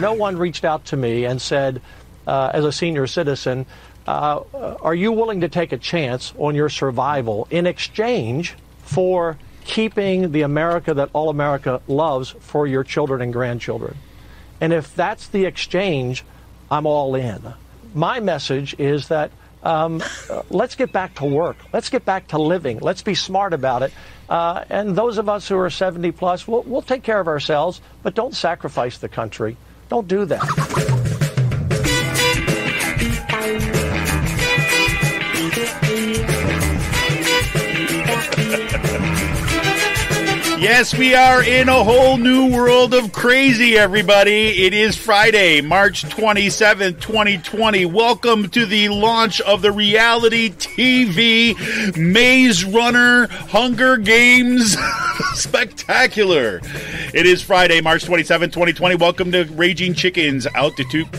no one reached out to me and said, as a senior citizen, are you willing to take a chance on your survival in exchange for keeping the America that all America loves for your children and grandchildren? And if that's the exchange, I'm all in. My message is that let's get back to work. Let's get back to living. Let's be smart about it. And those of us who are 70 plus, we'll take care of ourselves, but don't sacrifice the country. Don't do that. Yes, we are in a whole new world of crazy, everybody. It is Friday, March 27th, 2020. Welcome to the launch of the reality TV Maze Runner Hunger Games Spectacular. It is Friday, March 27th, 2020. Welcome to Raging Chickens Out the Coop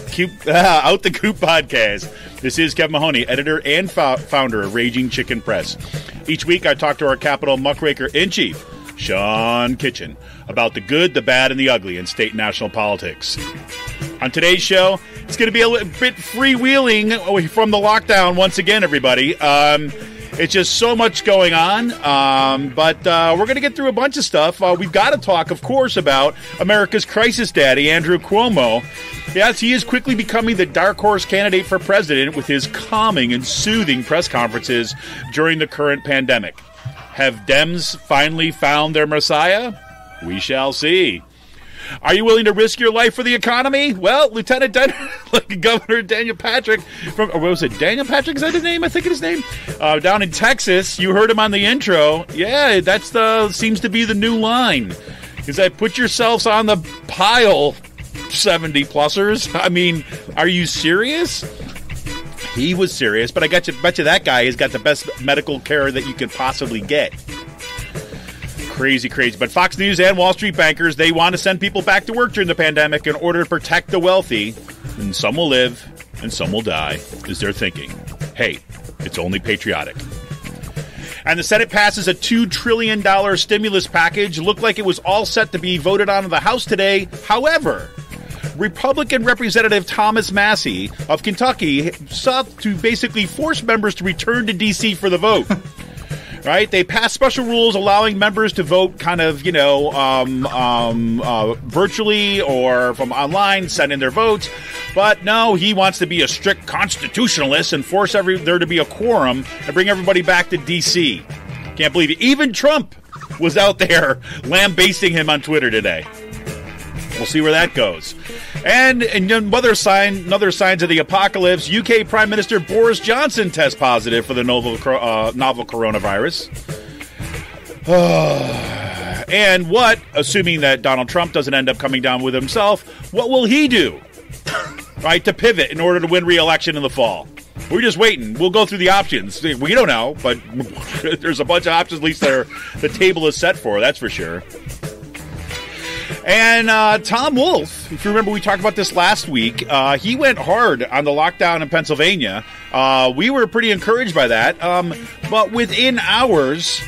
podcast. This is Kevin Mahoney, editor and founder of Raging Chicken Press. Each week, I talk to our Capitol muckraker-in-chief, Sean Kitchen, about the good, the bad, and the ugly in state and national politics. On today's show, it's going to be a little bit freewheeling from the lockdown once again, everybody. It's just so much going on, but we're going to get through a bunch of stuff. We've got to talk, of course, about America's crisis daddy, Andrew Cuomo. Yes, he is quickly becoming the dark horse candidate for president with his calming and soothing press conferences during the current pandemic. Have Dems finally found their messiah? We shall see. Are you willing to risk your life for the economy? Well, Governor Daniel Patrick from, what was it, Daniel Patrick, is that his name? I think it's his name. Down in Texas, you heard him on the intro. Yeah, seems to be the new line. Is that put yourselves on the pile, 70-plussers? I mean, are you serious? He was serious, but I bet you that guy has got the best medical care that you could possibly get. Crazy. But Fox News and Wall Street bankers, they want to send people back to work during the pandemic in order to protect the wealthy. And some will live and some will die, is their thinking. Hey, it's only patriotic. And the Senate passes a $2 trillion stimulus package. Looked like it was all set to be voted on in the House today. However, Republican Representative Thomas Massie of Kentucky sought to basically force members to return to D.C. for the vote. Right? They passed special rules allowing members to vote kind of, virtually or from online, send in their votes. But no, he wants to be a strict constitutionalist and force there to be a quorum and bring everybody back to D.C. Can't believe it. Even Trump was out there lambasting him on Twitter today. We'll see where that goes. And another signs of the apocalypse, UK Prime Minister Boris Johnson tests positive for the novel coronavirus. And assuming that Donald Trump doesn't end up coming down with himself, what will he do, right, to pivot in order to win re-election in the fall? We're just waiting. We'll go through the options. We don't know, but there's a bunch of options, at least the table is set for, that's for sure. And Tom Wolf, if you remember, we talked about this last week. He went hard on the lockdown in Pennsylvania. We were pretty encouraged by that. But within hours,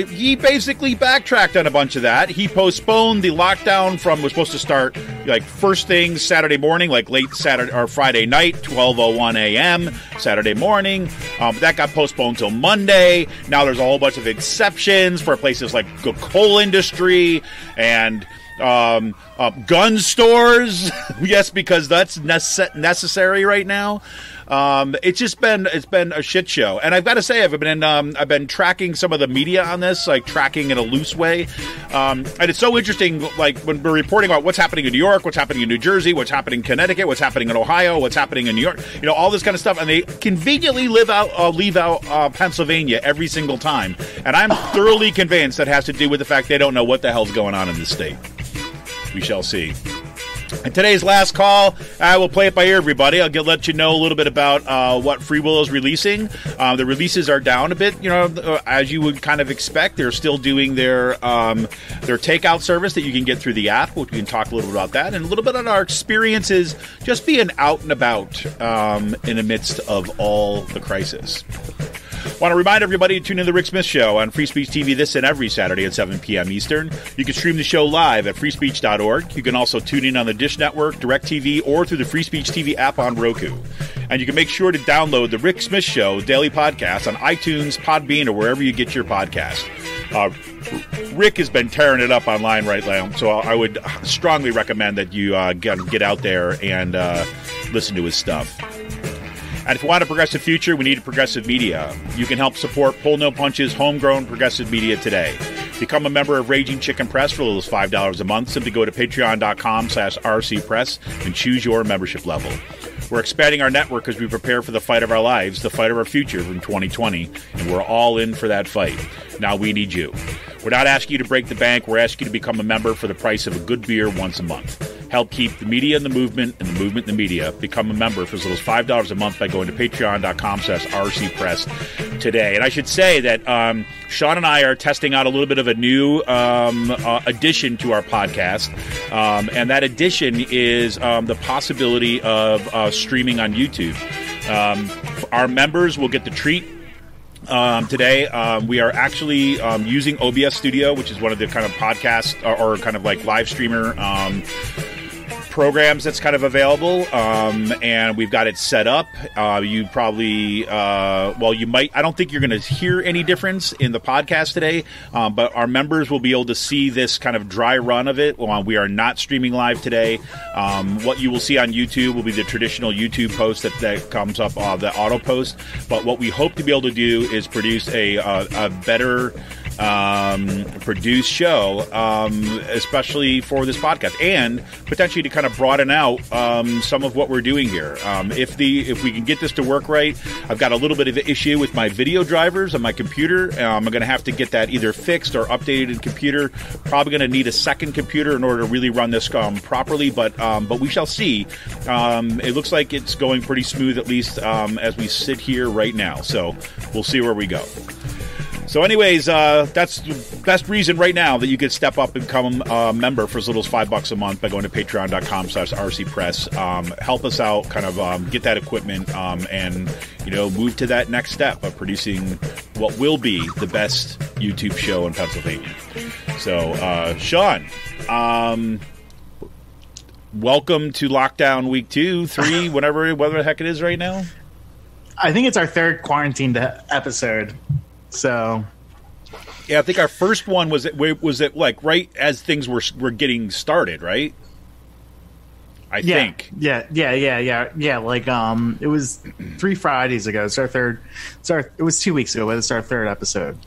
he basically backtracked on a bunch of that. He postponed the lockdown was supposed to start like first thing Saturday morning, like late Saturday or Friday night, 12:01 a.m. Saturday morning. That got postponed till Monday. Now there's a whole bunch of exceptions for places like the coal industry and gun stores. Yes, because that's necessary right now. It's been a shit show, and I've got to say I've been tracking some of the media on this, like tracking in a loose way, and it's so interesting. Like when we're reporting about what's happening in New York, what's happening in New Jersey, what's happening in Connecticut, what's happening in Ohio, what's happening in New York, all this kind of stuff, and they conveniently leave out Pennsylvania every single time, and I'm thoroughly convinced that has to do with the fact they don't know what the hell's going on in this state. We shall see. And today's last call, I will play it by ear, everybody. I'll let you know a little bit about what Free Will is releasing. The releases are down a bit, as you would kind of expect. They're still doing their takeout service that you can get through the app. We can talk a little bit about that and a little bit on our experiences just being out and about in the midst of all the crisis. Want to remind everybody to tune in to The Rick Smith Show on Free Speech TV this and every Saturday at 7 p.m. Eastern. You can stream the show live at freespeech.org. You can also tune in on the Dish Network, DirecTV, or through the Free Speech TV app on Roku. And you can make sure to download The Rick Smith Show daily podcast on iTunes, Podbean, or wherever you get your podcast. Rick has been tearing it up online right now, so I would strongly recommend that you get out there and listen to his stuff. And if you want a progressive future, we need progressive media. You can help support Pull No Punch's homegrown progressive media today. Become a member of Raging Chicken Press for as little as $5 a month. Simply go to patreon.com/rcpress and choose your membership level. We're expanding our network as we prepare for the fight of our lives, the fight of our future in 2020, and we're all in for that fight. Now we need you. We're not asking you to break the bank. We're asking you to become a member for the price of a good beer once a month. Help keep the media in the movement and the movement in the media. Become a member for as little as $5 a month by going to patreon.com/rcpress today. And I should say that Sean and I are testing out a little bit of a new addition to our podcast. And that addition is the possibility of streaming on YouTube. Our members will get the treat. Today, we are actually using OBS Studio, which is one of the kind of podcast or kind of like live streamer programs that's kind of available, and we've got it set up. You probably, you might. I don't think you're going to hear any difference in the podcast today, but our members will be able to see this kind of dry run of it. We are not streaming live today. What you will see on YouTube will be the traditional YouTube post that comes up, the auto post. But what we hope to be able to do is produce a better produced show, especially for this podcast, and potentially to kind of broaden out some of what we're doing here. If we can get this to work right, I've got a little bit of an issue with my video drivers on my computer. I'm going to have to get that either fixed or updated in computer. Probably going to need a second computer in order to really run this properly, but we shall see. It looks like it's going pretty smooth, at least as we sit here right now. So we'll see where we go. So anyways, that's the best reason right now that you could step up and become a member for as little as $5 a month by going to patreon.com/rcpress. Help us out, kind of get that equipment, and move to that next step of producing what will be the best YouTube show in Pennsylvania. So, Sean, welcome to lockdown week 2, 3, whatever the heck it is right now. I think it's our third quarantined episode. So, yeah, I think our first one was it like right as things were getting started, right? I think. Yeah. Like, it was 3 Fridays ago. It's our third. It was 2 weeks ago, but it's our third episode.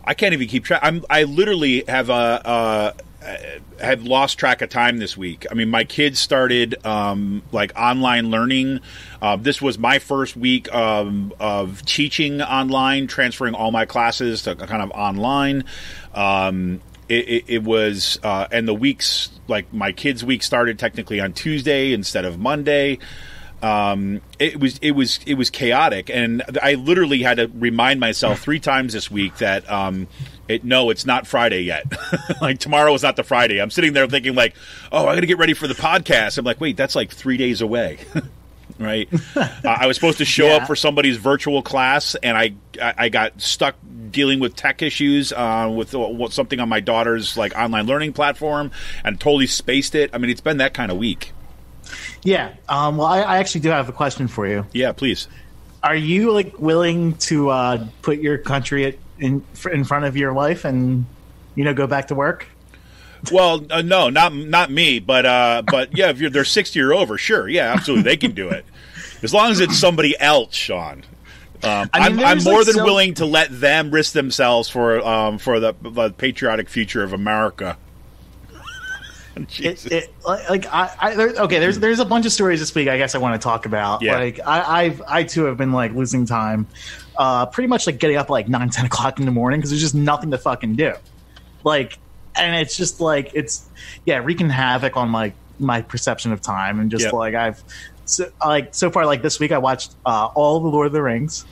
I can't even keep track. I literally have had lost track of time this week. I mean, my kids started like online learning. This was my first week of teaching online, transferring all my classes to kind of online. It was, and the weeks, like my kids' week started technically on Tuesday instead of Monday. It was chaotic, and I literally had to remind myself 3 times this week that it's not Friday yet. Like, tomorrow is not the Friday. I'm sitting there thinking like, oh, I got to get ready for the podcast. I'm like, wait, that's like 3 days away. Right? I was supposed to show up for somebody's virtual class, and I got stuck dealing with tech issues with something on my daughter's like online learning platform, and totally spaced it. I mean, it's been that kind of week. Yeah. Well, I actually do have a question for you. Yeah, please. Are you like willing to put your country in front of your life and go back to work? Well, no, not me, but yeah, if they're 60 or over, sure, yeah, absolutely, they can do it, as long as it's somebody else, Sean. I'm more than willing to let them risk themselves for the patriotic future of America. There's a bunch of stories this week I guess I want to talk about. Yeah. Like I too have been like losing time, pretty much like getting up like 9-10 o'clock in the morning because there's just nothing to fucking do. Like, and it's just like wreaking havoc on my perception of time, and just so far like this week I watched all the Lord of the Rings.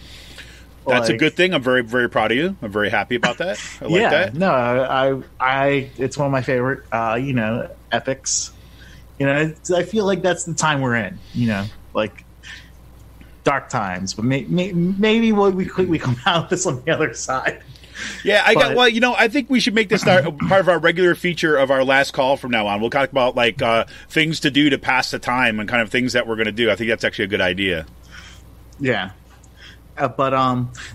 That's a good thing. I'm very, very proud of you. I'm very happy about that. I like that. No, it's one of my favorite, epics. I feel like that's the time we're in. Like, dark times, but maybe we come out of this on the other side. Yeah, I think we should make this part of our regular feature of our last call from now on. We'll talk about like things to do to pass the time and kind of things that we're going to do. I think that's actually a good idea. Yeah. But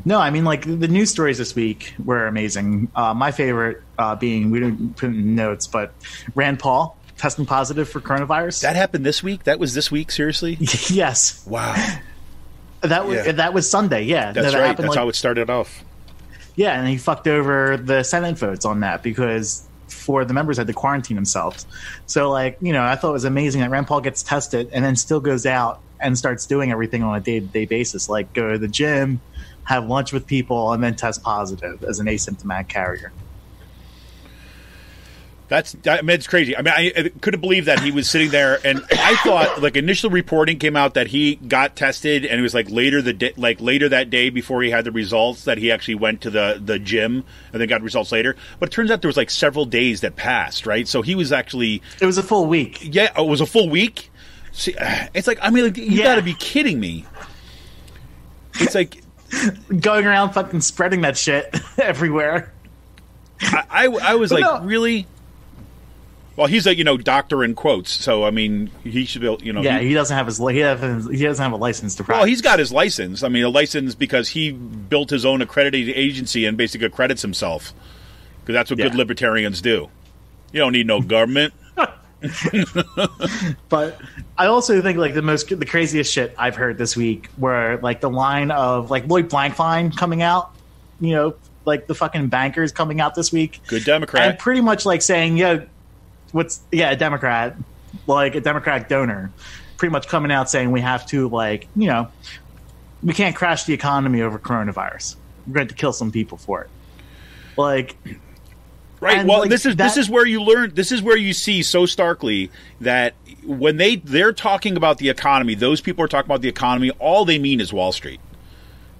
no, I mean, like the news stories this week were amazing. My favorite being, we didn't put in notes, but Rand Paul testing positive for coronavirus. That happened this week? That was this week? Seriously? Yes. Wow. That was Sunday. Yeah, that's right. Happened, that's how it started off. Yeah, and he fucked over the Senate votes on that because the members had to quarantine themselves. So, like, I thought it was amazing that Rand Paul gets tested and then still goes out and starts doing everything on a day-to-day basis, like go to the gym, have lunch with people, and then test positive as an asymptomatic carrier. It's crazy. I mean, I couldn't believe that he was sitting there, and I thought, like, initial reporting came out that he got tested, and it was like later that day before he had the results that he actually went to the gym and then got results later. But it turns out there was like several days that passed, right? So he was actually it was a full week. Yeah, it was a full week. See, it's like, I mean, like, you got to be kidding me. It's like going around fucking spreading that shit everywhere. I was like, no. Really? Well, he's a doctor in quotes, so I mean he should be Yeah, he doesn't have he doesn't have a license to practice. Well, he's got his license. I mean, a license because he built his own accredited agency and basically accredits himself because that's what good libertarians do. You don't need no government. But I also think like the craziest shit I've heard this week were like the line of like Lloyd Blankfein coming out, like the fucking bankers coming out this week. Good Democrat. And pretty much like saying, a Democrat, like a Democratic donor, pretty much coming out saying we have to we can't crash the economy over coronavirus. We're going to kill some people for it. Like, right. Well, like, this is where you learn. This is where you see so starkly that when they're talking about the economy, those people are talking about the economy. All they mean is Wall Street.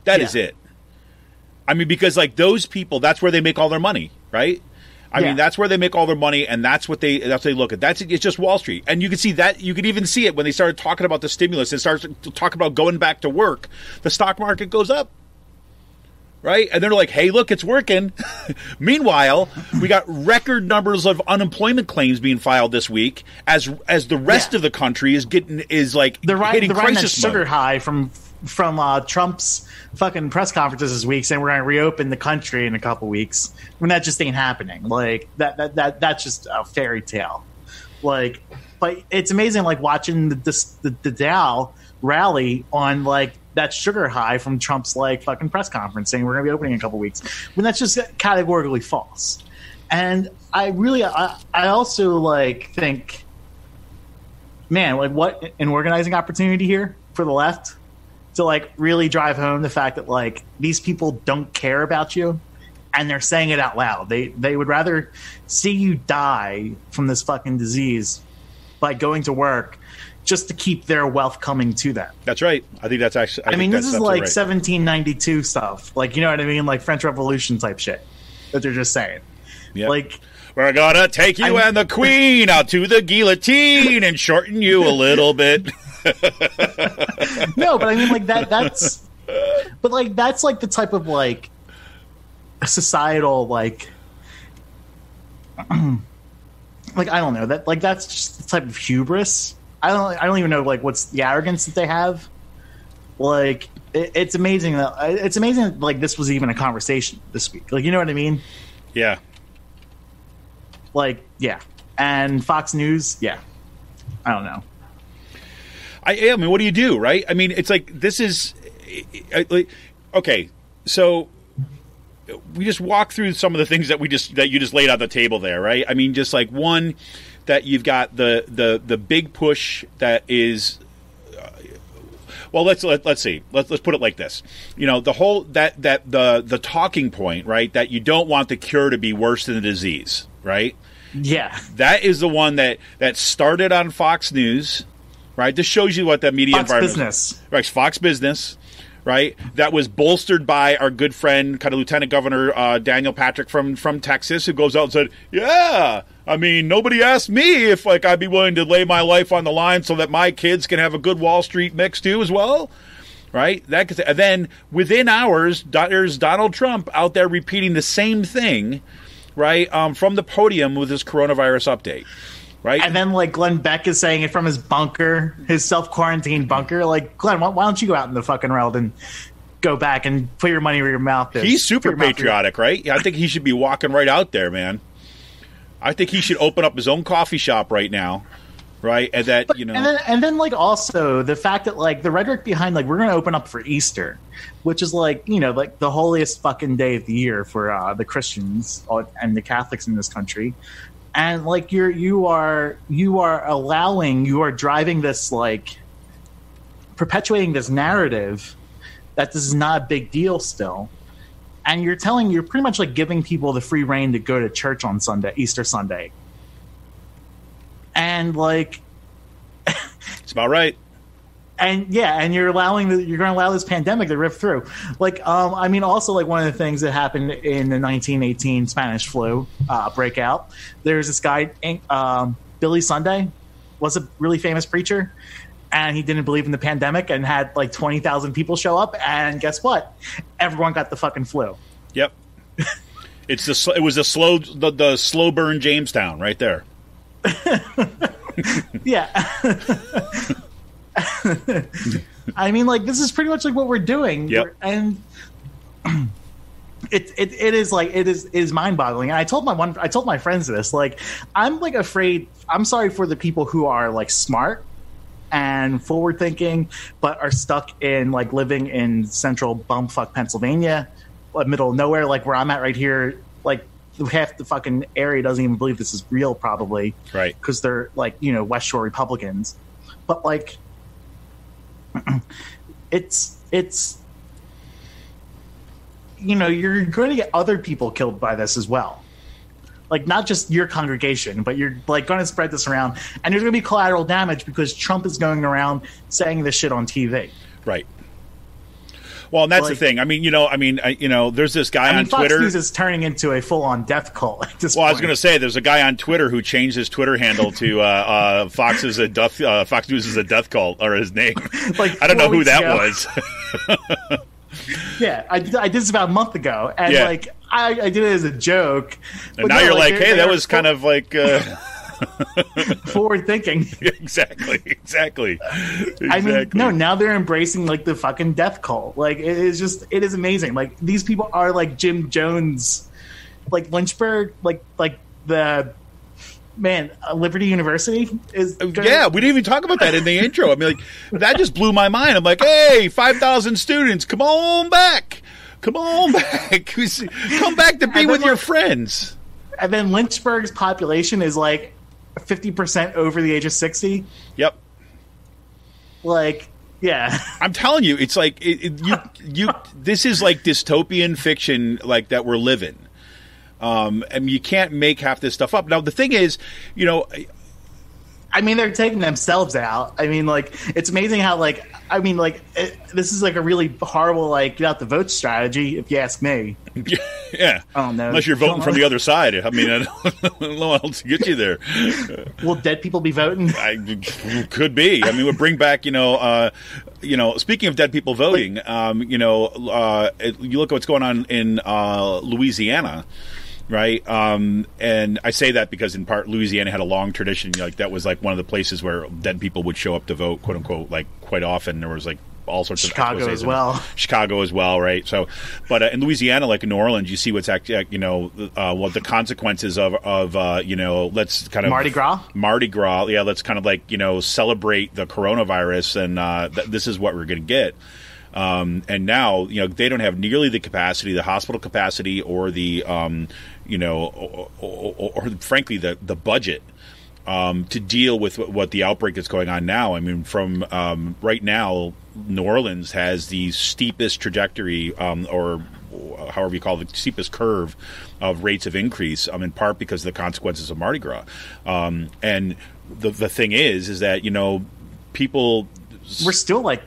That is it. I mean, because like those people, that's where they make all their money, right? I mean, that's where they make all their money, and that's what they look at. It's just Wall Street, and you can see that. You could even see it when they started talking about the stimulus and started talking about going back to work. The stock market goes up, right? And they're like, "Hey, look, it's working." Meanwhile, we got record numbers of unemployment claims being filed this week, as the rest of the country is hitting crisis sugar mode. High from Trump's fucking press conferences this week saying we're going to reopen the country in a couple weeks when that just ain't happening. Like that's just a fairy tale. Like, but it's amazing like watching the Dow rally on like that sugar high from Trump's like fucking press conference saying we're going to be opening in a couple weeks when that's just categorically false. And I also like think, man, like what an organizing opportunity here for the left to like really drive home the fact that like these people don't care about you and they're saying it out loud. They would rather see you die from this fucking disease by going to work just to keep their wealth coming to them. That's right. I think that's actually I mean, this is like 1792 stuff. Like, you know what I mean? Like French Revolution type shit that they're just saying. Yeah. Like, we're gonna take you and the queen out to the guillotine and shorten you a little bit. No, but I mean, like that's like the type of like societal like like I don't know that like that's just the type of hubris. I don't even know like what's the arrogance that they have. Like it's amazing that like this was even a conversation this week. Like, you know what I mean? Yeah. Like, yeah. And Fox News, yeah. I don't know. I mean, what do you do, right? I mean, it's like this is like okay. So we just walk through some of the things that you just laid on the table there, right? I mean, just like one that you've got the big push that is. Well, let's see. Let's put it like this. The whole the talking point, right? That you don't want the cure to be worse than the disease, right? Yeah, that is the one that started on Fox News. Right, this shows you what that media environment Business. Right, Fox Business, right? That was bolstered by our good friend, kind of Lieutenant Governor Daniel Patrick from Texas, who goes out and said, "Yeah, I mean, nobody asked me if like I'd be willing to lay my life on the line so that my kids can have a good Wall Street mix too as well." right? And then within hours, there's Donald Trump out there repeating the same thing, right, from the podium with his coronavirus update. Right. And then, like, Glenn Beck is saying it from his bunker, his self-quarantined bunker. Like, Glenn, why don't you go out in the fucking world and go back and put your money where your mouth is? He's super patriotic, right? I think he should be walking right out there, man. I think he should open up his own coffee shop right now, right? And that, and then, like, also the fact that, like, the rhetoric behind, like, we're going to open up for Easter, which is, like, like the holiest fucking day of the year for the Christians and the Catholics in this country. And, like, you are driving this, like, perpetuating this narrative that this is not a big deal still. And you're pretty much, like, giving people the free reign to go to church on Sunday, Easter Sunday. And, like, it's about right. And and you're going to allow this pandemic to rip through. Like, I mean, also, like, one of the things that happened in the 1918 Spanish flu breakout, there's this guy, Billy Sunday, was a really famous preacher, and he didn't believe in the pandemic and had like 20,000 people show up, and guess what? Everyone got the fucking flu. Yep. It was the slow burn Jamestown right there. Yeah. I mean, like, this is pretty much like what we're doing. Yep. And it is mind-boggling. And I told my friends this, like, I'm, like, afraid, I'm sorry for the people who are, like, smart and forward thinking but are stuck in, like, living in central bumfuck Pennsylvania, middle of nowhere, like where I'm at right here. Like, half the fucking area doesn't even believe this is real, probably, right? Because they're, like, West Shore Republicans. But, like, it's you're going to get other people killed by this as well, like, not just your congregation, but you're, like, going to spread this around, and there's going to be collateral damage because Trump is going around saying this shit on TV, right? Well, and that's, like, the thing. I mean, there's this guy on Fox Twitter. News is turning into a full-on death cult at this point. Well, I was going to say, there's a guy on Twitter who changed his Twitter handle to Fox News is a death cult, or his name. Like, I don't know who that ago. Was. Yeah, I did this about a month ago, and like I did it as a joke. And now you're like, hey, that was kind of like forward thinking. Exactly. I mean, no, now they're embracing, like, the fucking death cult. Like, it is amazing. Like, these people are like Jim Jones, like Lynchburg, like the man, Liberty University is. Yeah, we didn't even talk about that in the intro. I mean, like, that just blew my mind. I'm like, hey, 5,000 students, come on back. Come back to be with your friends. And then Lynchburg's population is like 50% over the age of 60. Yep. Like, yeah. I'm telling you, it's like this is like dystopian fiction, like, that we're living. And you can't make half this stuff up. Now, the thing is, I mean, they're taking themselves out. I mean, like, it's amazing how, like, I mean, like, this is, like, a really horrible, like, get out the vote strategy, if you ask me. Yeah. Oh, no. Unless you're voting from the other side. I mean, I don't know what else to get you there. Will dead people be voting? Could be. I mean, we'll bring back, speaking of dead people voting, you look at what's going on in Louisiana. Right. And I say that because, in part, Louisiana had a long tradition. Like, that was, like, one of the places where dead people would show up to vote, quote unquote, like, quite often. There was, like, all sorts of Chicago as well. Chicago as well. Right. So, but in Louisiana, like in New Orleans, you see what's actually, what the consequences of let's kind of Mardi Gras. Yeah. Let's kind of, like, celebrate the coronavirus. And this is what we're going to get. And now, they don't have nearly the capacity, the hospital capacity, or the, or frankly, the budget to deal with what the outbreak that's going on now. I mean, from right now, New Orleans has the steepest trajectory, or however you call it, the steepest curve of rates of increase, in part because of the consequences of Mardi Gras. And the thing is that, people... We're still, like,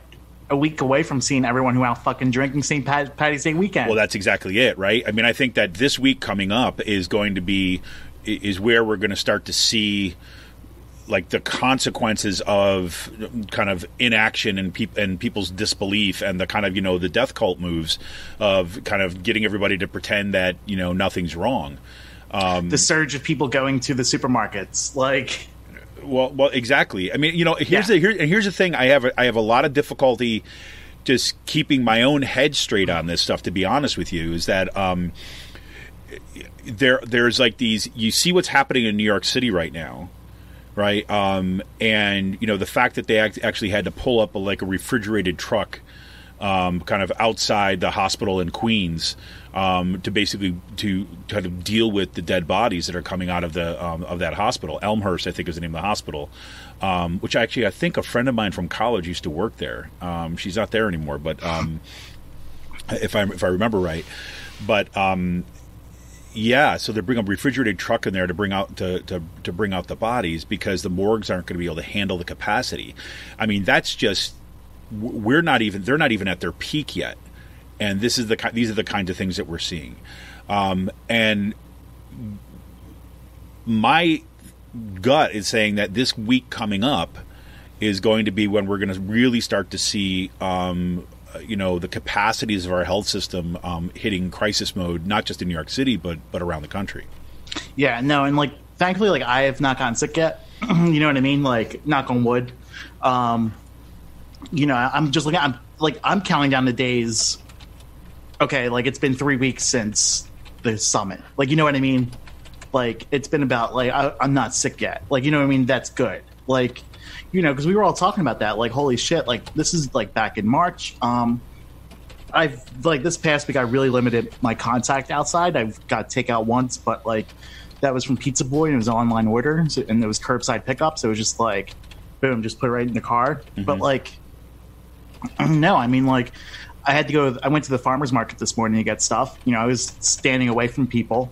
a week away from seeing everyone who out fucking drinking St. Patty's Day weekend. Well, that's exactly it, right? I mean, I think that this week coming up is going to be is where we're going to start to see, like the consequences of kind of inaction and people's disbelief, and the kind of the death cult moves of kind of getting everybody to pretend that nothing's wrong. The surge of people going to the supermarkets, like. Well, exactly. I mean, here's the thing. I have a lot of difficulty just keeping my own head straight on this stuff. To be honest with you, is that there's like these. You see what's happening in New York City right now, right? And the fact that they actually had to pull up a refrigerated truck, kind of outside the hospital in Queens. To basically to kind of deal with the dead bodies that are coming out of the of that hospital. Elmhurst, I think, is the name of the hospital. Which actually, I think a friend of mine from college used to work there. She's not there anymore, but if I remember right. But yeah, so they bring a refrigerated truck in there to bring out to bring out the bodies because the morgues aren't going to be able to handle the capacity. I mean, that's just they're not even at their peak yet. And these are the kinds of things that we're seeing. And my gut is saying that this week coming up is going to be when we're going to really start to see, the capacities of our health system hitting crisis mode, not just in New York City, but around the country. Yeah, no, and thankfully, I have not gotten sick yet. You know what I mean? Knock on wood. I'm just I'm counting down the days. Okay, it's been 3 weeks since the summit. You know what I mean? It's been about, I'm not sick yet. You know what I mean? That's good. Because we were all talking about that. Holy shit, this is, back in March. I've, this past week, I really limited my contact outside. I've got takeout once, but, that was from Pizza Boy, and it was an online order, and it was curbside pickup, so it was just, boom, just put it right in the car. Mm-hmm. But, no, I mean, I had to go. I went to the farmer's market this morning to get stuff. I was standing away from people,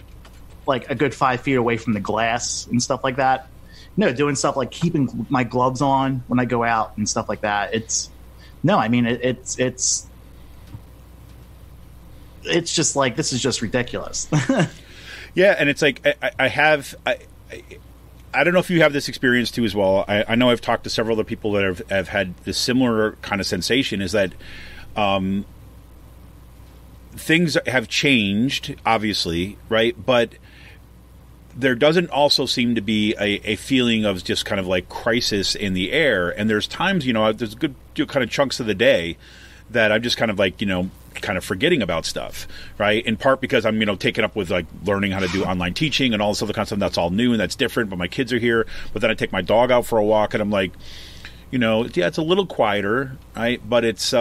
a good 5 feet away from the glass and stuff like that. Doing stuff keeping my gloves on when I go out and stuff like that. It's just this is just ridiculous. Yeah, and it's I don't know if you have this experience too as well. I know I've talked to several other people that have had this similar kind of sensation. Is that things have changed, obviously, right? But there doesn't also seem to be a feeling of just kind of crisis in the air. And there's times, there's good kind of chunks of the day that I'm just kind of kind of forgetting about stuff, right? In part because I'm, taken up with learning how to do online teaching and all this other kind of stuff. That's all new and that's different, but my kids are here. But then I take my dog out for a walk and I'm it's a little quieter, right? But it's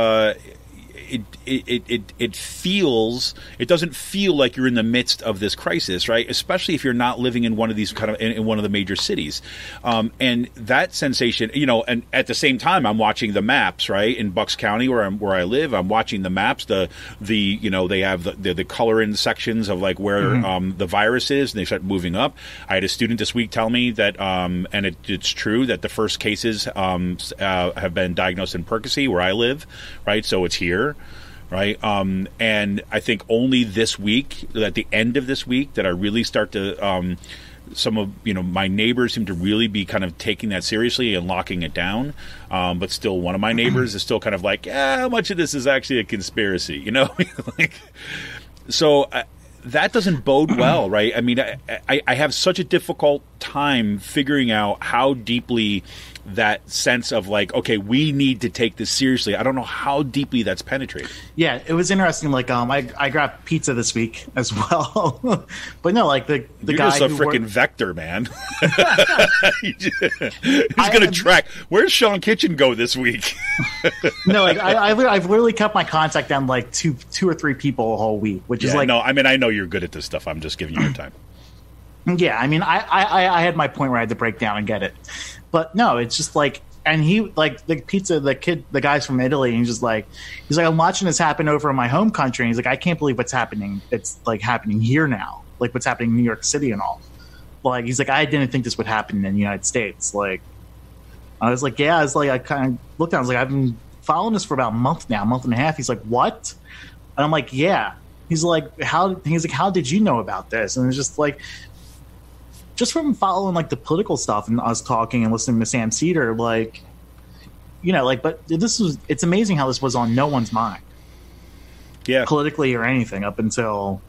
it doesn't feel like you're in the midst of this crisis, right? Especially if you're not living in one of these kind of in one of the major cities, and that sensation, and at the same time, I'm watching the maps, right, in Bucks County where I live. I'm watching the maps. They have the color in sections of where mm-hmm. The virus is, and they start moving up. I had a student this week tell me that, and it's true that the first cases have been diagnosed in Percy, where I live, right? So it's here. Right. And I think only this week, at the end of this week, that I really start to some of my neighbors seem to really be kind of taking that seriously and locking it down. But still, one of my neighbors is still kind of how much of this is actually a conspiracy, So that doesn't bode well, right? I mean, I have such a difficult time figuring out how deeply that sense of okay, we need to take this seriously. I don't know how deeply that's penetrated. Yeah, it was interesting. I grabbed pizza this week as well, but no, the You're guy just a freaking vector, man. He's gonna track. Where's Sean Kitchen go this week? No, I've literally kept my contact down two or three people a whole week, which is no. I mean, I know you're good at this stuff. I'm just giving you your time. Yeah, I mean, I had my point where I had to break down and get it. But no, it's just and he the pizza, the guy's from Italy, and he's I'm watching this happen over in my home country, and he's I can't believe what's happening. It's happening here now, what's happening in New York City and all. He's I didn't think this would happen in the United States. I was yeah, I kind of looked down, I was I've been following this for about a month now, a month and a half. He's what? And I'm yeah. He's how did you know about this? And it's just just from following like the political stuff and us talking and listening to Sam Cedar, like, you know, like, but it's amazing how this was on no one's mind. Yeah. Politically or anything up until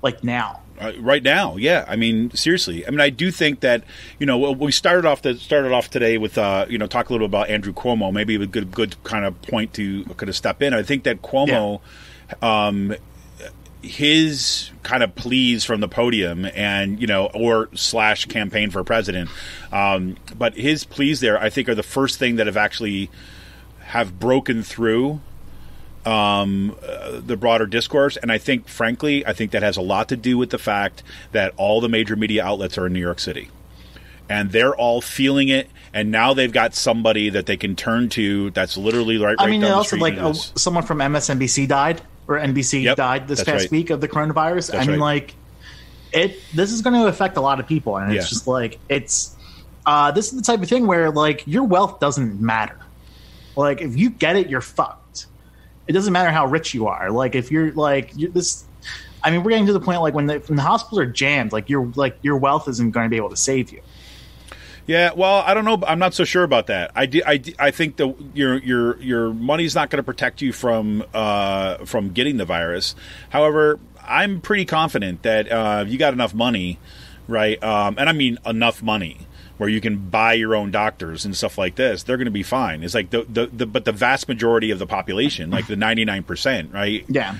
like now. Right now, yeah. I mean, seriously. I mean, I do think that, you know, we started off today with, you know, talk a little about Andrew Cuomo. Maybe a good kind of point to kind of step in. I think that Cuomo, his kind of pleas from the podium and, you know, or / campaign for president, but his pleas there, I think, are the first thing that have broken through the broader discourse. And I think, frankly, that has a lot to do with the fact that all the major media outlets are in New York City. And they're all feeling it, and now they've got somebody that they can turn to that's literally right I mean, down the also, street. like, someone from MSNBC died, or NBC died this past week of the coronavirus. I mean, like, this is going to affect a lot of people, and it's just like, this is the type of thing where, like, your wealth doesn't matter. Like, if you get it, you're fucked. It doesn't matter how rich you are. Like, if you're like this, I mean, we're getting to the point like when the hospitals are jammed, like your wealth isn't going to be able to save you. Yeah, well, I don't know. I'm not so sure about that. I think that your money's not going to protect you from getting the virus. However, I'm pretty confident that you got enough money, right? And I mean enough money where you can buy your own doctors and stuff like this. They're going to be fine. It's like but the vast majority of the population, like the 99%, right? Yeah.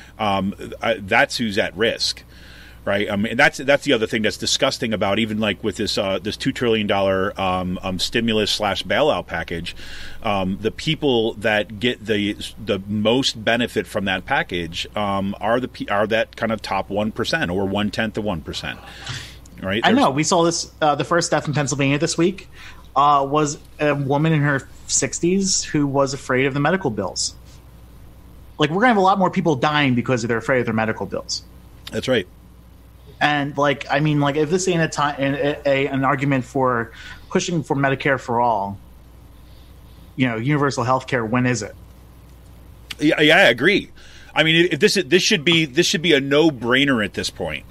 That's who's at risk. Right, I mean that's the other thing that's disgusting about even like with this $2 trillion stimulus / bailout package, the people that get the most benefit from that package are that kind of top 1% or 1/10 of 1%. Right, I know. We saw this. The first death in Pennsylvania this week was a woman in her 60s who was afraid of the medical bills. Like, we're gonna have a lot more people dying because they're afraid of their medical bills. That's right. And, like, I mean, like, if this ain't an argument for pushing for Medicare for all, you know, universal health care, when is it? Yeah, I agree. I mean, if this should be a no-brainer at this point.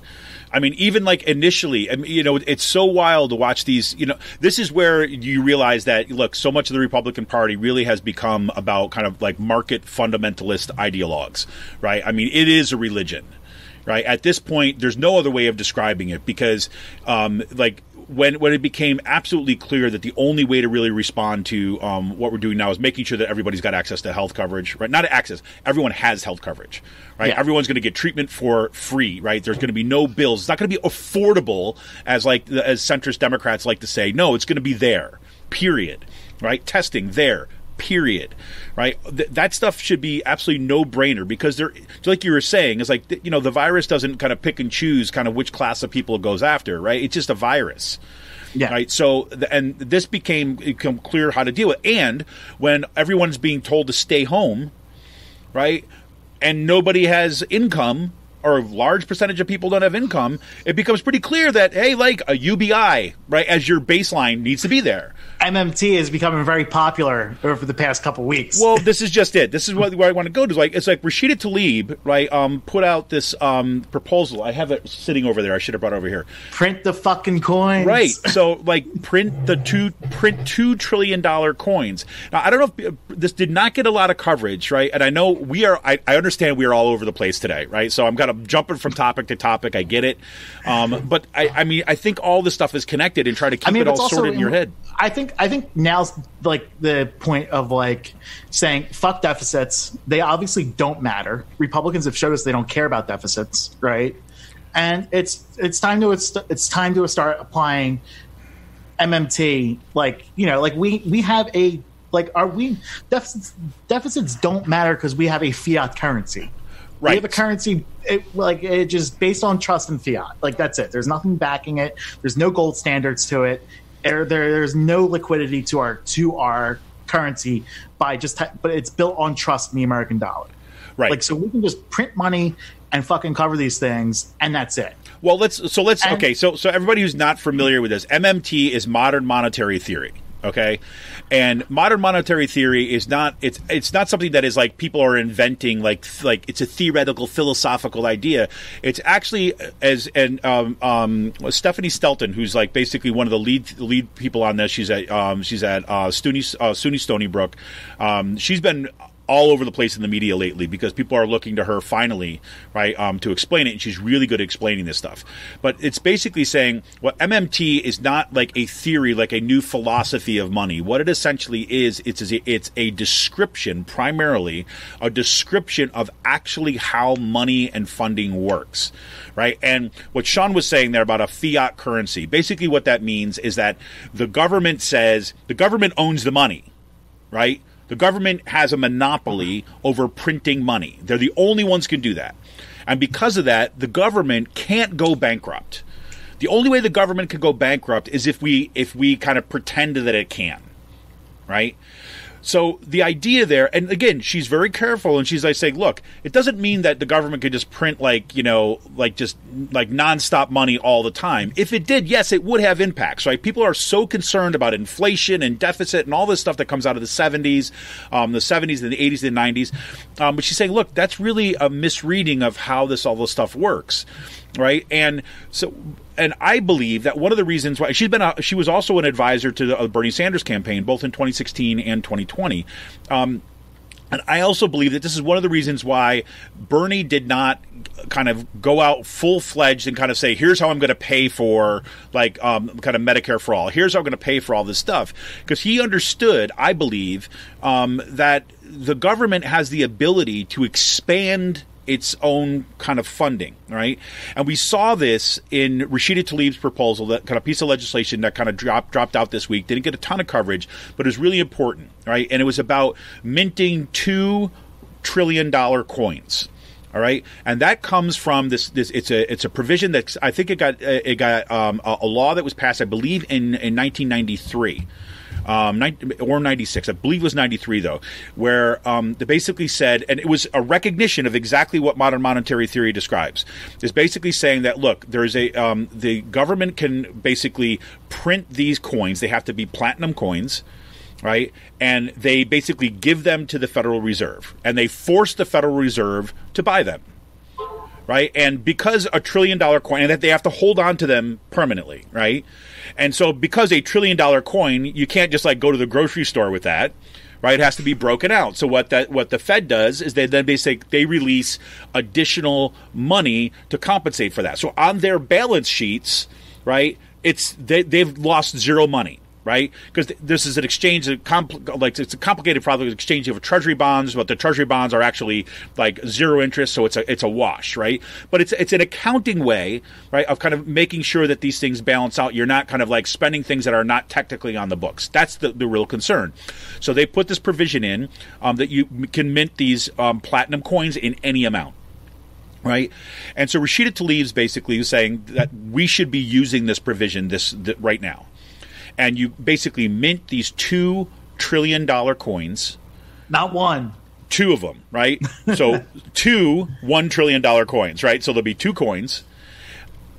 I mean, even like initially, I mean, you know, it's so wild to watch these, you know, this is where you realize that, look, so much of the Republican Party really has become about kind of like market fundamentalist ideologues, right? I mean, it is a religion. Right. At this point, there's no other way of describing it because, like, when it became absolutely clear that the only way to really respond to what we're doing now is making sure that everybody's got access to health coverage, right? Not access. Everyone has health coverage, right? Yeah. Everyone's going to get treatment for free, right? There's going to be no bills. It's not going to be affordable as centrist Democrats like to say. No, it's going to be there, period, right? Testing there. Period, right? That stuff should be absolutely no-brainer because like you were saying, it's like, you know, the virus doesn't kind of pick and choose kind of which class of people it goes after, right? It's just a virus, right? So, and this became clear how to deal with it. And when everyone's being told to stay home, right, and nobody has income, or a large percentage of people don't have income, it becomes pretty clear that, hey, like a UBI, right, as your baseline needs to be there. MMT is becoming very popular over the past couple weeks. Well, this is just it. This is where I want to go to. It's like Rashida Tlaib, right, put out this proposal. I have it sitting over there. I should have brought it over here. Print the fucking coins. Right. So, like, print $2 trillion coins. Now, I don't know if this did not get a lot of coverage, right? And I know I understand we are all over the place today, right? So I'm kind of jumping from topic to topic. I get it. But I mean, I think all this stuff is connected and try to keep it all sorted in your head. I think now's like the point of like saying fuck deficits. They obviously don't matter. Republicans have showed us they don't care about deficits, right? And it's time to start applying MMT. Like, you know, like we have a like deficits don't matter because we have a fiat currency. Right. We have a currency, it just based on trust and fiat. Like, that's it. There's nothing backing it. There's no gold standards to it. There's no liquidity to our currency but it's built on trust in the American dollar. Right. Like, so we can just print money and fucking cover these things, and that's it. Well, so everybody who's not familiar with this, MMT is modern monetary theory. Okay, and modern monetary theory is not it's not something that is like people are inventing like it's a theoretical philosophical idea. It's actually Stephanie Stelton, who's like basically one of the lead people on this. She's at SUNY Stony Brook. She's been all over the place in the media lately because people are looking to her finally, right, to explain it, and she's really good at explaining this stuff. But it's basically saying, well, MMT is not like a theory, like a new philosophy of money. What it essentially is, it's a description, primarily a description of actually how money and funding works, right? And what Sean was saying there about a fiat currency, basically what that means is that the government says the government owns the money, right? The government has a monopoly over printing money. They're the only ones who can do that. And because of that, the government can't go bankrupt. The only way the government can go bankrupt is if we kind of pretend that it can, right? So the idea there, and again, she's very careful, and she's like saying, look, it doesn't mean that the government could just print just nonstop money all the time. If it did, yes, it would have impacts, right? People are so concerned about inflation and deficit and all this stuff that comes out of the 70s and the 80s and the 90s. But she's saying, look, that's really a misreading of how all this stuff works, right? And so... And I believe that one of the reasons why she was also an advisor to the Bernie Sanders campaign, both in 2016 and 2020. And I also believe that this is one of the reasons why Bernie did not kind of go out full-fledged and kind of say, here's how I'm going to pay for kind of Medicare for all. Here's how I'm going to pay for all this stuff. Because he understood, I believe, that the government has the ability to expand its own kind of funding, right? And we saw this in Rashida Tlaib's proposal, that kind of piece of legislation that kind of dropped out this week. Didn't get a ton of coverage, but it was really important, right? And it was about minting $2 trillion coins. All right, and that comes from this. It's a provision that I think it got a law that was passed, I believe, in 1993. Or 96, I believe it was 93 though, where they basically said, and it was a recognition of exactly what modern monetary theory describes. It's basically saying that, look, there's the government can basically print these coins. They have to be platinum coins, right? And they basically give them to the Federal Reserve, and they force the Federal Reserve to buy them. Right, and because $1 trillion coin, and that they have to hold on to them permanently, right? And so, because $1 trillion coin, you can't just like go to the grocery store with that, right? It has to be broken out. So what the Fed does is they release additional money to compensate for that. So on their balance sheets, right, they've lost zero money. Right, because this is an exchange, it's a complicated problem. Exchange of Treasury bonds, but the Treasury bonds are actually like zero interest, so it's a wash, right? But it's an accounting way, right, of kind of making sure that these things balance out. You're not kind of like spending things that are not technically on the books. That's the real concern. So they put this provision in that you can mint these platinum coins in any amount. Right, and so Rashida Tlaib is basically saying that we should be using this provision right now. And you basically mint these $2 trillion coins. Not one. Two of them, right? So two $1 trillion coins, right? So there'll be two coins.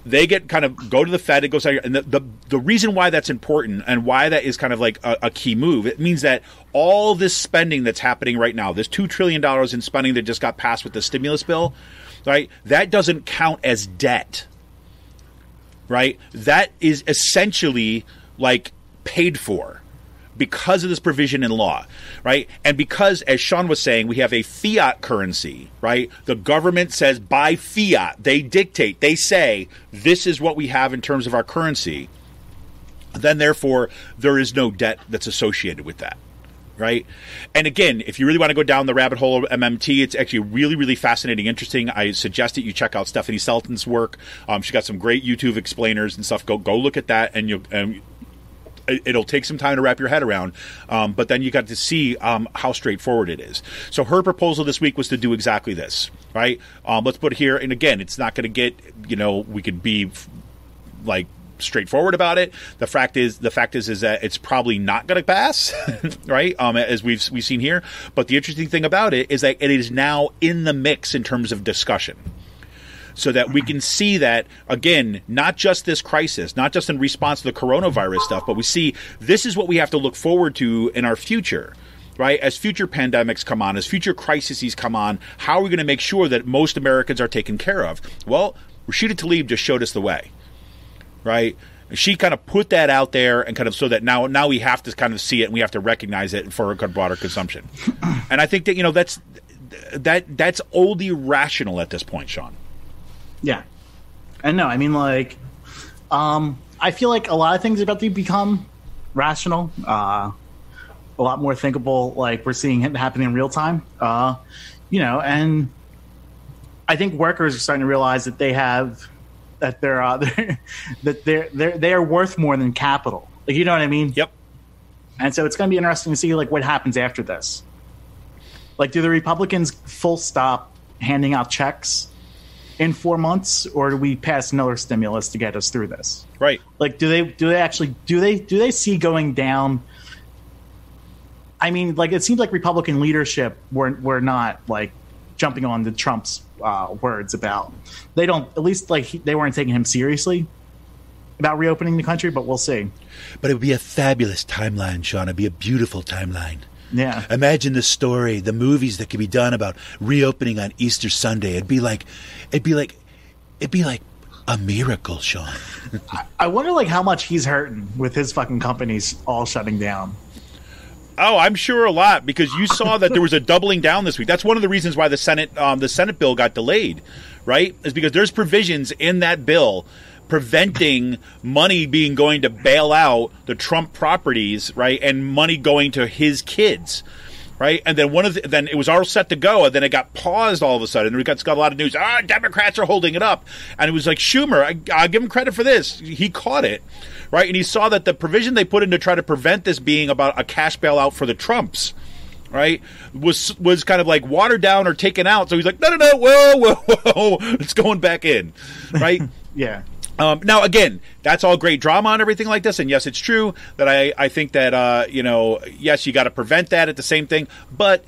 They go to the Fed, it goes out here. And the reason why that's important and why that is kind of like a key move, it means that all this spending that's happening right now, this $2 trillion in spending that just got passed with the stimulus bill, right? That doesn't count as debt, right? That is essentially like paid for because of this provision in law, right? And because, as Sean was saying, we have a fiat currency, right? The government says by fiat, they dictate, they say, this is what we have in terms of our currency. Then, therefore, there is no debt that's associated with that, right? And again, if you really want to go down the rabbit hole of MMT, it's actually really, really fascinating, interesting. I suggest that you check out Stephanie Stelton's work. She's got some great YouTube explainers and stuff. Go look at that, and it'll take some time to wrap your head around, but then you got to see how straightforward it is. So her proposal this week was to do exactly this, right? Let's put it here, and again, it's not going to get, we could be like straightforward about it. The fact is that it's probably not going to pass, right? As we've seen here. But the interesting thing about it is that it is now in the mix in terms of discussion. so that we can see that, again, not just this crisis, not just in response to the coronavirus stuff, but we see this is what we have to look forward to in our future, right? As future pandemics come on, as future crises come on, how are we going to make sure that most Americans are taken care of? Well, Rashida Tlaib just showed us the way, right? She kind of put that out there and kind of so that now we have to kind of see it and we have to recognize it for a broader consumption. And I think that, that's oldly rational at this point, Sean. Yeah. And no, I mean, like, I feel like a lot of things are about to become rational, a lot more thinkable, like we're seeing it happening in real time, and I think workers are starting to realize that they have that they are worth more than capital. Like, you know what I mean? Yep. And so it's going to be interesting to see like what happens after this. Like, do the Republicans full stop handing out checks in 4 months, or do we pass another stimulus to get us through this? Right. Like, do they see going down? I mean, like, it seems like Republican leadership were not like jumping on the Trump's words about. They don't, at least like they weren't taking him seriously about reopening the country, but we'll see. But it would be a fabulous timeline, Sean. It'd be a beautiful timeline. Yeah. Imagine the story, the movies that could be done about reopening on Easter Sunday. It'd be like a miracle, Sean. I wonder like how much he's hurting with his fucking companies all shutting down. Oh, I'm sure a lot, because you saw that there was a doubling down this week. That's one of the reasons why the Senate bill got delayed, right? Is because there's provisions in that bill preventing money being going to bail out the Trump properties, right, and money going to his kids, right? And then then it was all set to go, and then it got paused all of a sudden. We got a lot of news. Democrats are holding it up, and it was like Schumer. I give him credit for this. He caught it. Right, and he saw that the provision they put in to try to prevent this being about a cash bailout for the Trumps, right, was kind of like watered down or taken out. So he's like, no, whoa, it's going back in, right? Yeah. Now, again, that's all great drama and everything like this, and yes, it's true that I think that yes, you got to prevent that at the same thing, but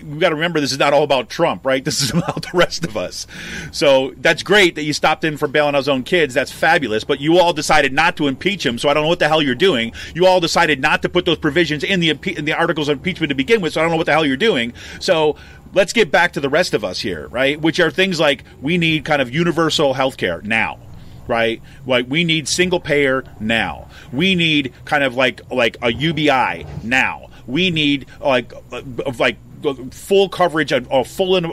we've got to remember this is not all about Trump, right? This is about the rest of us. So that's great that you stopped in for bailing out his own kids. That's fabulous. But you all decided not to impeach him, so I don't know what the hell you're doing. You all decided not to put those provisions in the articles of impeachment to begin with, so I don't know what the hell you're doing. So let's get back to the rest of us here, right? Which are things like we need kind of universal health care now. Right, like we need single payer now. We need kind of like a UBI now. We need like full coverage or full what do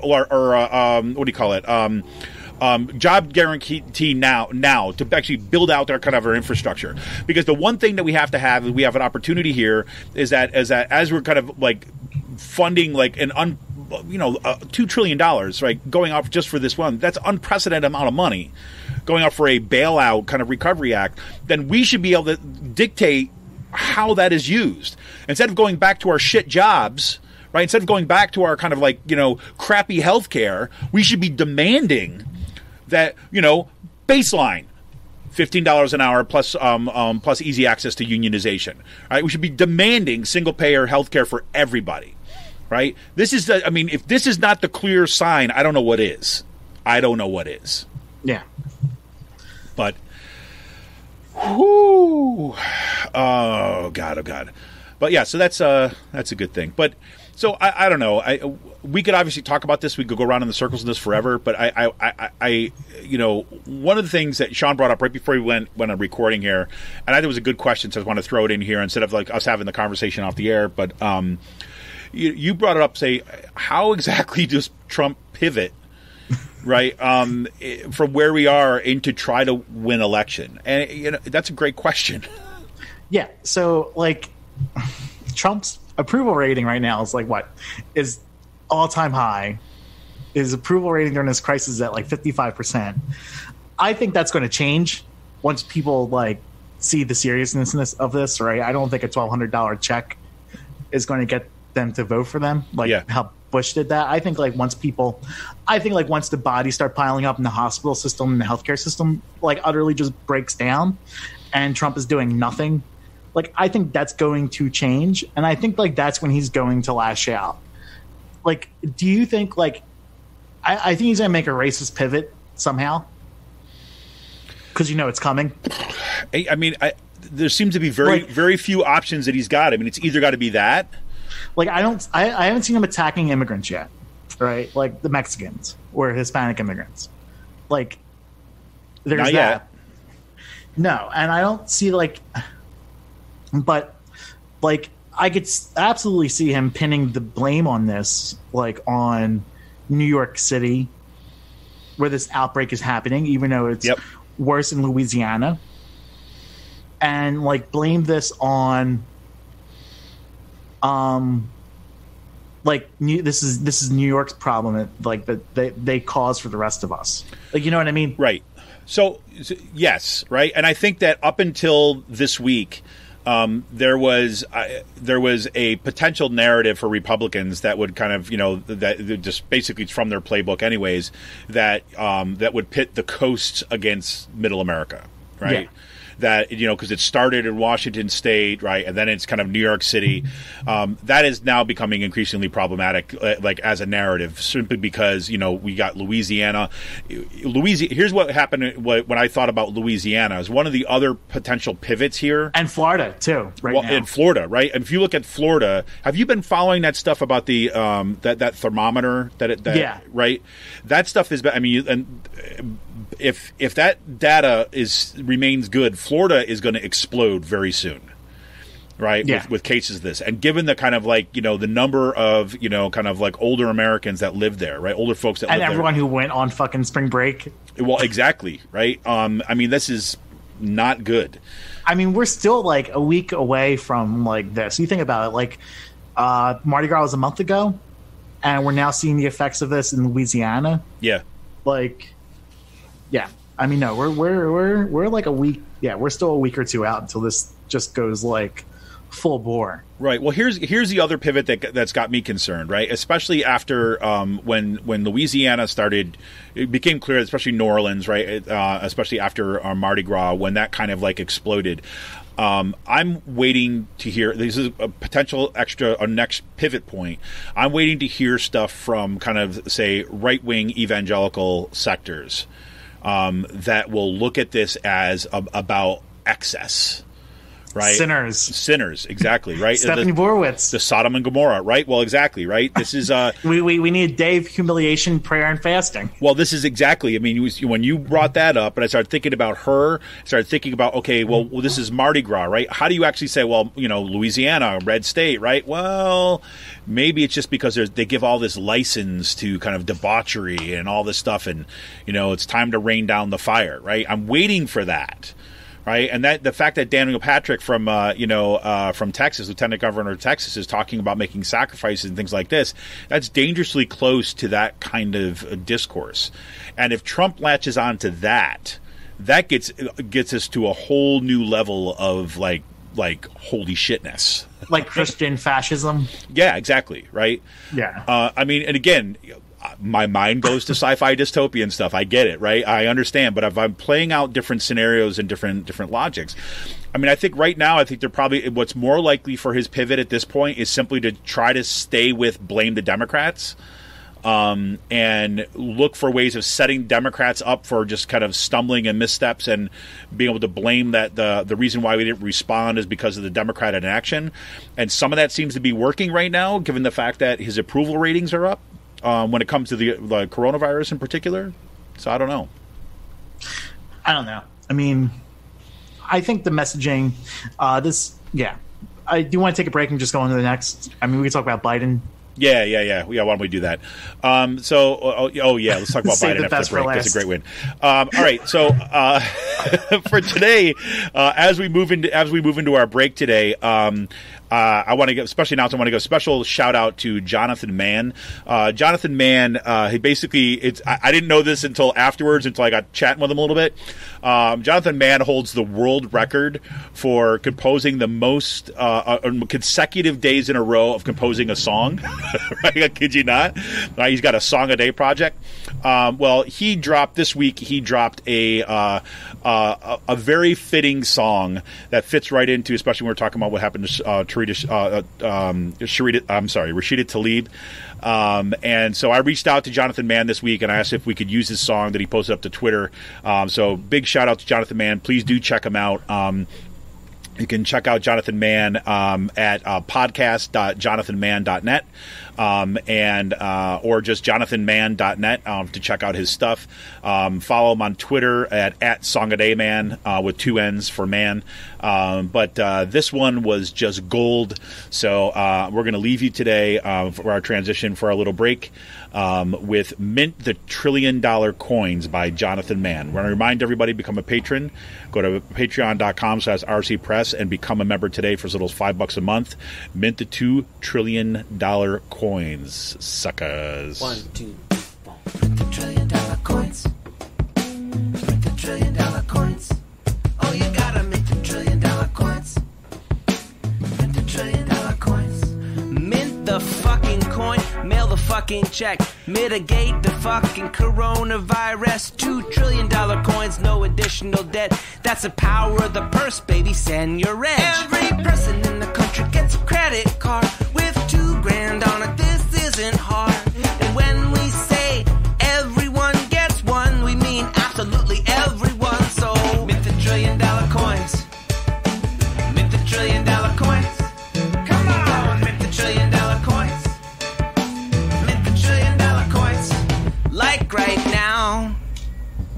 you call it? Job guarantee now to actually build out our infrastructure. Because the one thing that we have to have is we have an opportunity here is that as we're kind of like funding like $2 trillion, right, going off just for this one, that's unprecedented amount of money going out for a bailout kind of recovery act, then we should be able to dictate how that is used. Instead of going back to our shit jobs, right, instead of going back to our kind of like, crappy health care, we should be demanding that, baseline, $15 an hour plus easy access to unionization, right? We should be demanding single payer health care for everybody, right? This is if this is not the clear sign, I don't know what is. Yeah. But, oh God. But yeah, so that's a good thing. But so I don't know. We could obviously talk about this. We could go around in the circles of this forever. But I one of the things that Sean brought up right before we went on recording here, and I think it was a good question, so I want to throw it in here instead of like us having the conversation off the air. But you brought it up. Say, how exactly does Trump pivot? Right, from where we are into try to win election, and that's a great question. Yeah, so like Trump's approval rating right now is like what is all-time high. His approval rating during this crisis is at like 55%. I think that's going to change once people like see the seriousness of this. Right, I don't think a $1,200 check is going to get them to vote for them. Like how Bush did that. I think like once the bodies start piling up in the hospital system and the healthcare system like utterly just breaks down and Trump is doing nothing, like I think that's going to change, and I think like that's when he's going to lash out. Like, do you think like I think he's going to make a racist pivot somehow? Because you know it's coming. I mean, there seems to be very few options that he's got. I mean, it's either got to be that. Like I haven't seen him attacking immigrants yet, right? Like the Mexicans or Hispanic immigrants. Like there's Not that. yet. No, and I don't see but like I could absolutely see him pinning the blame on this, like on New York City, where this outbreak is happening, even though it's worse in Louisiana, and like blame this on, this is New York's problem, like that they cause for the rest of us. Like, you know what I mean? Right. So yes, right, and I think that up until this week, there was a potential narrative for Republicans that would kind of, that just basically it's from their playbook anyways, that would pit the coasts against Middle America, right? Yeah. That, because it started in Washington State, right, and then it's kind of New York City. That is now becoming increasingly problematic, like as a narrative, simply because we got Louisiana. Here's what happened when I thought about Louisiana as one of the other potential pivots here, and Florida too. Now. In Florida, right? And if you look at Florida, have you been following that stuff about the that thermometer right? That stuff is, I mean, and if that data remains good, Florida is going to explode very soon, right? Yeah. With cases of this, and given the kind of like the number of kind of like older Americans that live there, right? Older folks that live there, and everyone who went on fucking spring break. Well, exactly, right? I mean, this is not good. I mean, we're still like a week away from like this. You think about it, like Mardi Gras was a month ago, and we're now seeing the effects of this in Louisiana. Yeah, like. Yeah, I mean, no, we're like a week. Yeah, we're still a week or two out until this just goes like full bore. Right. Well, here's the other pivot that's got me concerned, right? Especially after when Louisiana started, it became clear, especially New Orleans, right? Especially after Mardi Gras, when that kind of like exploded. I'm waiting to hear. This is a potential next pivot point. I'm waiting to hear stuff from kind of say right-wing evangelical sectors. That will look at this as about excess, right? Sinners, exactly, right? Stephanie Borowitz, the Sodom and Gomorrah, right? Well, exactly, right? This is we need Dave humiliation, prayer, and fasting. Well, this is exactly. I mean, when you brought that up, and I started thinking about her, I started thinking about well, this is Mardi Gras, right? How do you actually say, well, Louisiana, red state, right? Well, maybe it's just because they give all this license to kind of debauchery and all this stuff, and it's time to rain down the fire, right? I'm waiting for that. Right, and that the fact that Daniel Patrick from Texas, Lieutenant Governor of Texas, is talking about making sacrifices and things like this, that's dangerously close to that kind of discourse. And if Trump latches on to that gets us to a whole new level of like holy shitness, like Christian fascism. Yeah, exactly. Right. Yeah. I mean, and again, my mind goes to sci-fi dystopian stuff. I get it, right? I understand. But if I'm playing out different scenarios and different logics, I mean, I think right now, they're probably what's more likely for his pivot at this point is simply to try to stay with blame the Democrats, and look for ways of setting Democrats up for just kind of stumbling and missteps and being able to blame that the reason why we didn't respond is because of the Democrat inaction. And some of that seems to be working right now, given the fact that his approval ratings are up. When it comes to the coronavirus in particular. So I don't know. I mean, I think the messaging, I do want to take a break and just go on to the next. I mean, we can talk about Biden. Yeah. Why don't we do that? Let's talk about Biden after the break. That's a great win. All right. So for today, as we move into our break today, I want to give a special shout out to Jonathan Mann. Jonathan Mann, he basically, I didn't know this until afterwards, until I got chatting with him a little bit. Jonathan Mann holds the world record for composing the most consecutive days in a row of composing a song. Right? I kid you not. He's got a song a day project. Well, he dropped this week. He dropped a very fitting song that fits right into, especially when we're talking about what happened to Rashida Tlaib. And so I reached out to Jonathan Mann this week and I asked if we could use his song that he posted up to Twitter. So big shout out to Jonathan Mann. Please do check him out. You can check out Jonathan Mann at podcast.jonathanmann.net or just jonathanmann.net to check out his stuff. Follow him on Twitter at Songadayman with 2 N's for man. But this one was just gold. So we're going to leave you today for our transition for our little break with Mint the $1 Trillion Coins by Jonathan Mann. We're going to remind everybody, become a patron. Go to patreon.com/RC Press and become a member today for as little as $5 a month. Mint the $2 Trillion Coins, suckers. 1, 2, 3, 4. Mint the $1 Trillion Coins. Mint the $1 Trillion Coins. Oh, you gotta mint the $1 Trillion Coins. Mint the $1 Trillion Coins. Mint the fucking coin. Mail the fucking check. Mitigate the fucking coronavirus. $2 Trillion coins, no additional debt. That's the power of the purse, baby. Send your edge. Every person in the country gets a credit card with $2,000 on it. This isn't hard. And when we say everyone gets one, we mean absolutely everyone. So mint the $1 Trillion coins. Mint the $1 Trillion coins. Come on, mint the $1 Trillion coins. Mint the $1 Trillion coins. Like right now,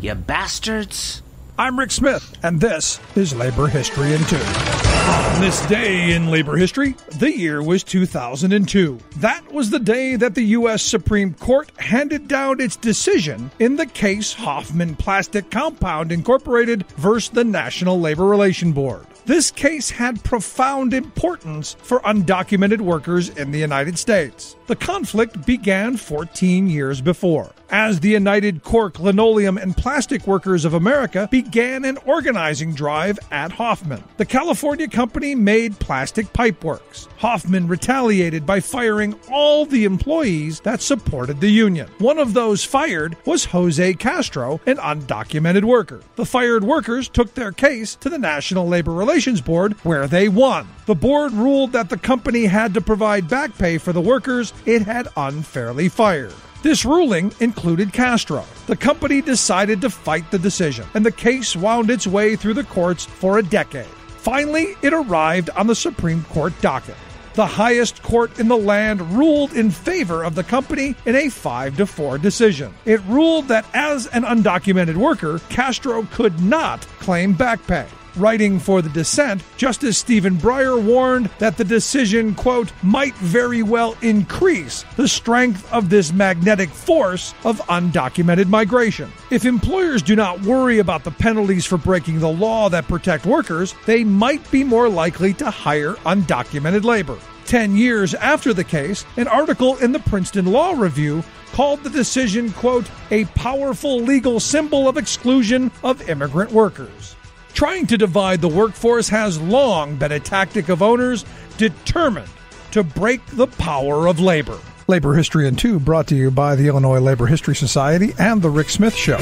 you bastards. I'm Rick Smith, and this is Labor History in 2. On this day in labor history, the year was 2002. That was the day that the U.S. Supreme Court handed down its decision in the case Hoffman Plastic Compound Incorporated versus the National Labor Relations Board. This case had profound importance for undocumented workers in the United States. The conflict began 14 years before, as the United Cork Linoleum and Plastic Workers of America began an organizing drive at Hoffman. The California company made plastic pipeworks. Hoffman retaliated by firing all the employees that supported the union. One of those fired was Jose Castro, an undocumented worker. The fired workers took their case to the National Labor Relations Board, where they won. The board ruled that the company had to provide back pay for the workers it had unfairly fired. This ruling included Castro. The company decided to fight the decision, and the case wound its way through the courts for a decade. Finally, it arrived on the Supreme Court docket. The highest court in the land ruled in favor of the company in a 5-4 decision. It ruled that as an undocumented worker, Castro could not claim back pay. Writing for the dissent, Justice Stephen Breyer warned that the decision, quote, might very well increase the strength of this magnetic force of undocumented migration. If employers do not worry about the penalties for breaking the law that protect workers, they might be more likely to hire undocumented labor. 10 years after the case, an article in the Princeton Law Review called the decision, quote, a powerful legal symbol of exclusion of immigrant workers. Trying to divide the workforce has long been a tactic of owners determined to break the power of labor. Labor History in 2 brought to you by the Illinois Labor History Society and The Rick Smith Show.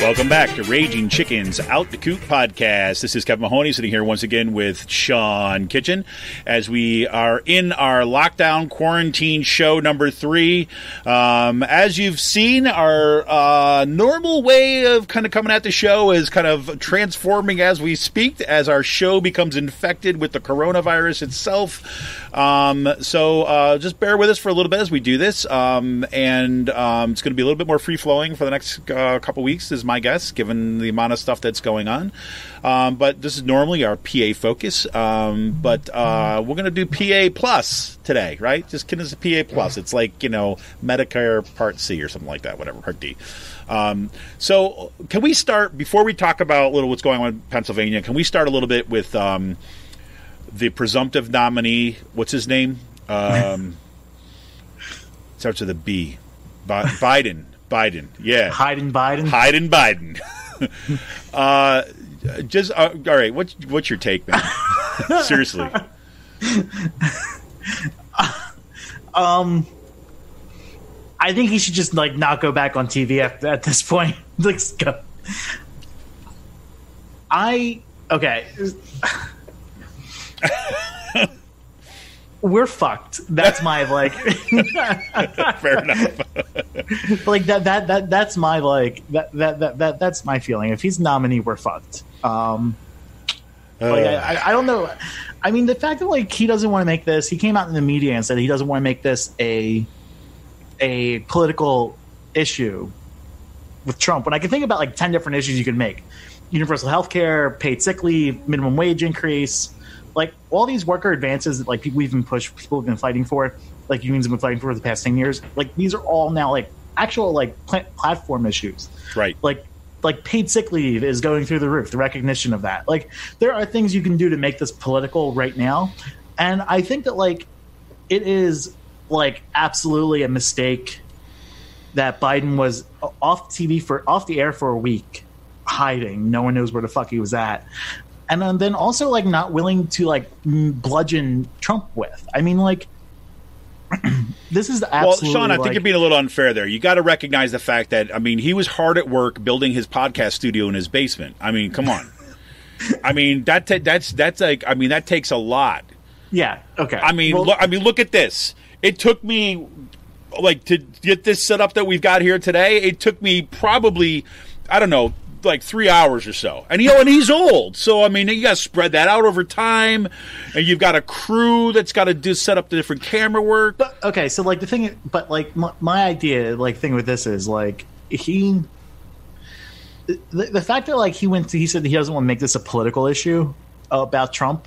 Welcome back to Raging Chicken's Out the Coop podcast. This is Kevin Mahoney sitting here once again with Sean Kitchen as we are in our lockdown quarantine show number 3. As you've seen, our normal way of kind of coming at the show is kind of transforming as we speak, as our show becomes infected with the coronavirus itself. So just bear with us for a little bit as we do this. And it's going to be a little bit more free-flowing for the next couple weeks, is my guess, given the amount of stuff that's going on. But this is normally our PA focus. But we're going to do PA Plus today, right? Just kidding, it's a PA Plus. It's like, Medicare Part C or something like that, whatever, Part D. So can we start, before we talk about a little what's going on in Pennsylvania, can we start a little bit with the presumptive nominee? What's his name? Starts with a B. Biden, yeah. Hayden Biden. All right. What's your take, man? Seriously. I think he should just like not go back on TV at this point. Let's go. Okay. We're fucked. That's my like. Fair enough. Like that's my like that's my feeling. If he's nominee, we're fucked. Like, I don't know. I mean, the fact that like he doesn't want to make this. He came out in the media and said he doesn't want to make this a political issue with Trump. When I can think about like 10 different issues you could make: universal health care, paid sick leave, minimum wage increase. Like all these worker advances that like people have been fighting for, like unions have been fighting for the past 10 years. Like these are all now like actual like platform issues. Right. Like paid sick leave is going through the roof. The recognition of that. Like there are things you can do to make this political right now, and I think that like it is like absolutely a mistake that Biden was off the air for a week, hiding. No one knows where the fuck he was at. And then also like not willing to like bludgeon Trump with. I mean, like this is absolutely. Well, Sean, I think you're being a little unfair there. You got to recognize the fact that he was hard at work building his podcast studio in his basement. I mean, come on. I mean that's like that takes a lot. Yeah. Okay. Look at this. It took me like to get this set up that we've got here today. It took me probably like 3 hours or so. And he's old. So you got to spread that out over time, and you've got a crew that's got to set up the different camera work. But, okay, so like the thing, but like my idea, like thing with this is like the fact that like he said he doesn't want to make this a political issue about Trump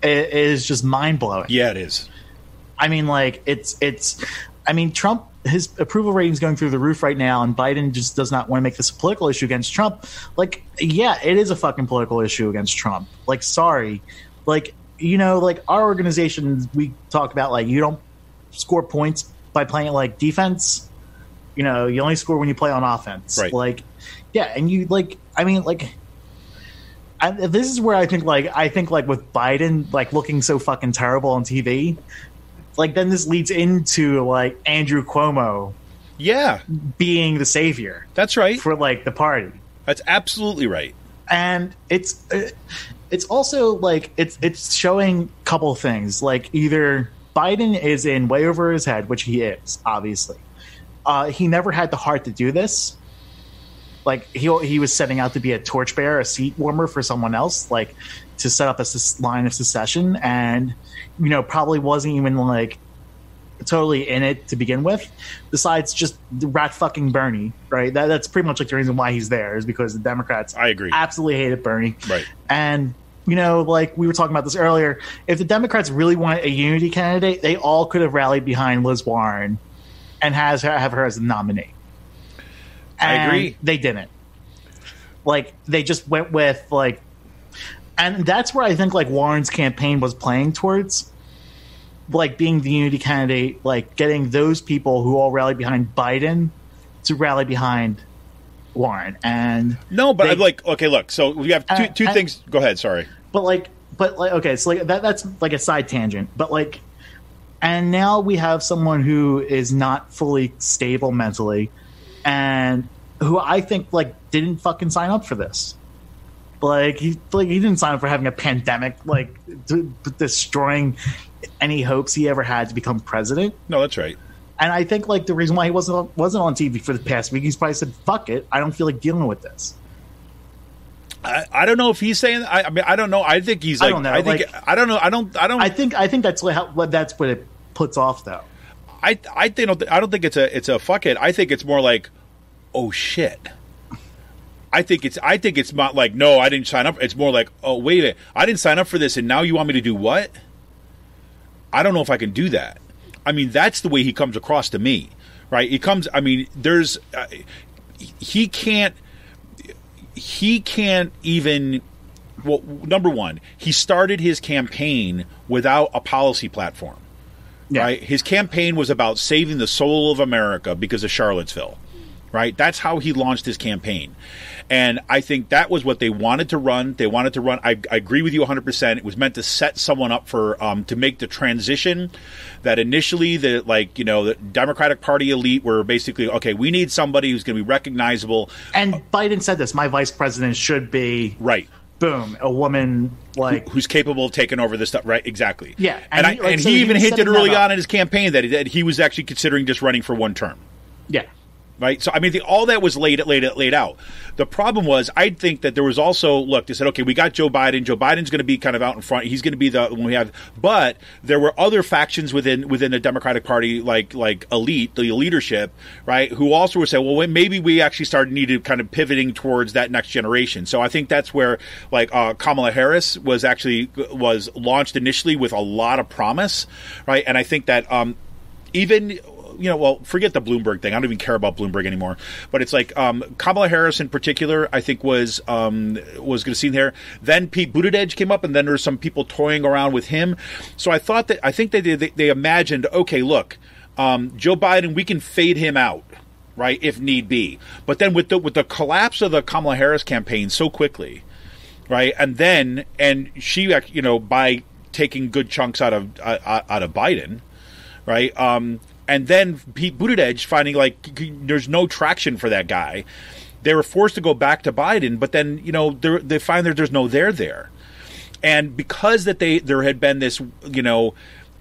is just mind blowing. Yeah, it is. I mean, like Trump, his approval rating is going through the roof right now, and Biden just does not want to make this a political issue against Trump. Like, yeah, it is a fucking political issue against Trump. Like, sorry. Like, like our organization, we talk about, like, you don't score points by playing, like, defense. You only score when you play on offense. Right. Like, yeah, and you, like, this is where I think with Biden, like, looking so fucking terrible on TV, like then this leads into like Andrew Cuomo, being the savior. That's right for like the party. That's absolutely right. And it's also like it's showing a couple of things. Like either Biden is in way over his head, which he is obviously. He never had the heart to do this. Like he was setting out to be a torchbearer, a seat warmer for someone else, like to set up a line of secession, and probably wasn't even like totally in it to begin with. Besides just rat fucking Bernie, right? That's pretty much like the reason why he's there is because the Democrats, I agree, absolutely hated Bernie, right? And like we were talking about this earlier, if the Democrats really wanted a unity candidate, they all could have rallied behind Liz Warren and have her as the nominee. And I agree. They didn't. Like they just went with like, and that's where I think like Warren's campaign was playing towards, like being the unity candidate, like getting those people who all rallied behind Biden to rally behind Warren. And okay, look. So we have two things. Go ahead. Sorry. But okay, so like that's like a side tangent. But like, and now we have someone who is not fully stable mentally, and who I think like didn't fucking sign up for this. Like he didn't sign up for having a pandemic, like destroying any hopes he ever had to become president. No, that's right. And I think like the reason why he wasn't on TV for the past week, he's probably said, "Fuck it, I don't feel like dealing with this." I don't know if he's saying. I mean, I don't know. I think he's like. I don't know. I don't know. I don't. I think that's what it puts off, though. I don't think it's a fuck it. I think it's more like, oh shit. I think it's not like, no, I didn't sign up. It's more like, oh wait a minute, I didn't sign up for this, and now you want me to do what? I don't know if I can do that. I mean, that's the way he comes across to me, right? He comes. I mean, there's he can't even. Well, number one, he started his campaign without a policy platform. Yeah. Right? His campaign was about saving the soul of America because of Charlottesville. right? That's how he launched his campaign. And I think that was what they wanted to run. They wanted to run. I agree with you 100%. It was meant to set someone up for to make the transition that initially the Democratic Party elite were basically, okay, we need somebody who's going to be recognizable. And Biden said this, my vice president should be right. Boom, a woman who's capable of taking over this stuff, right? Exactly. Yeah, and he even hinted early on in his campaign that he was actually considering just running for one term. Yeah. Right, so I mean, all that was laid out. The problem was, I think that there was also they said, okay, we got Joe Biden. Joe Biden's going to be kind of out in front. He's going to be the one we have. But there were other factions within the Democratic Party, like elite, the leadership, right, who also were saying, well, maybe we actually needed kind of pivoting towards that next generation. So I think that's where Kamala Harris was launched initially with a lot of promise, right, and I think that even. Forget the Bloomberg thing. I don't even care about Bloomberg anymore. But it's like Kamala Harris in particular, I think was going to see there. Then Pete Buttigieg came up, and then there's some people toying around with him. So I think they imagined, okay, look, Joe Biden, we can fade him out, right, if need be. But then with the collapse of the Kamala Harris campaign so quickly, right, and she, by taking good chunks out of Biden, right. And then Pete Buttigieg finding there's no traction for that guy. They were forced to go back to Biden, but then, they find that there's no there. And because there had been this,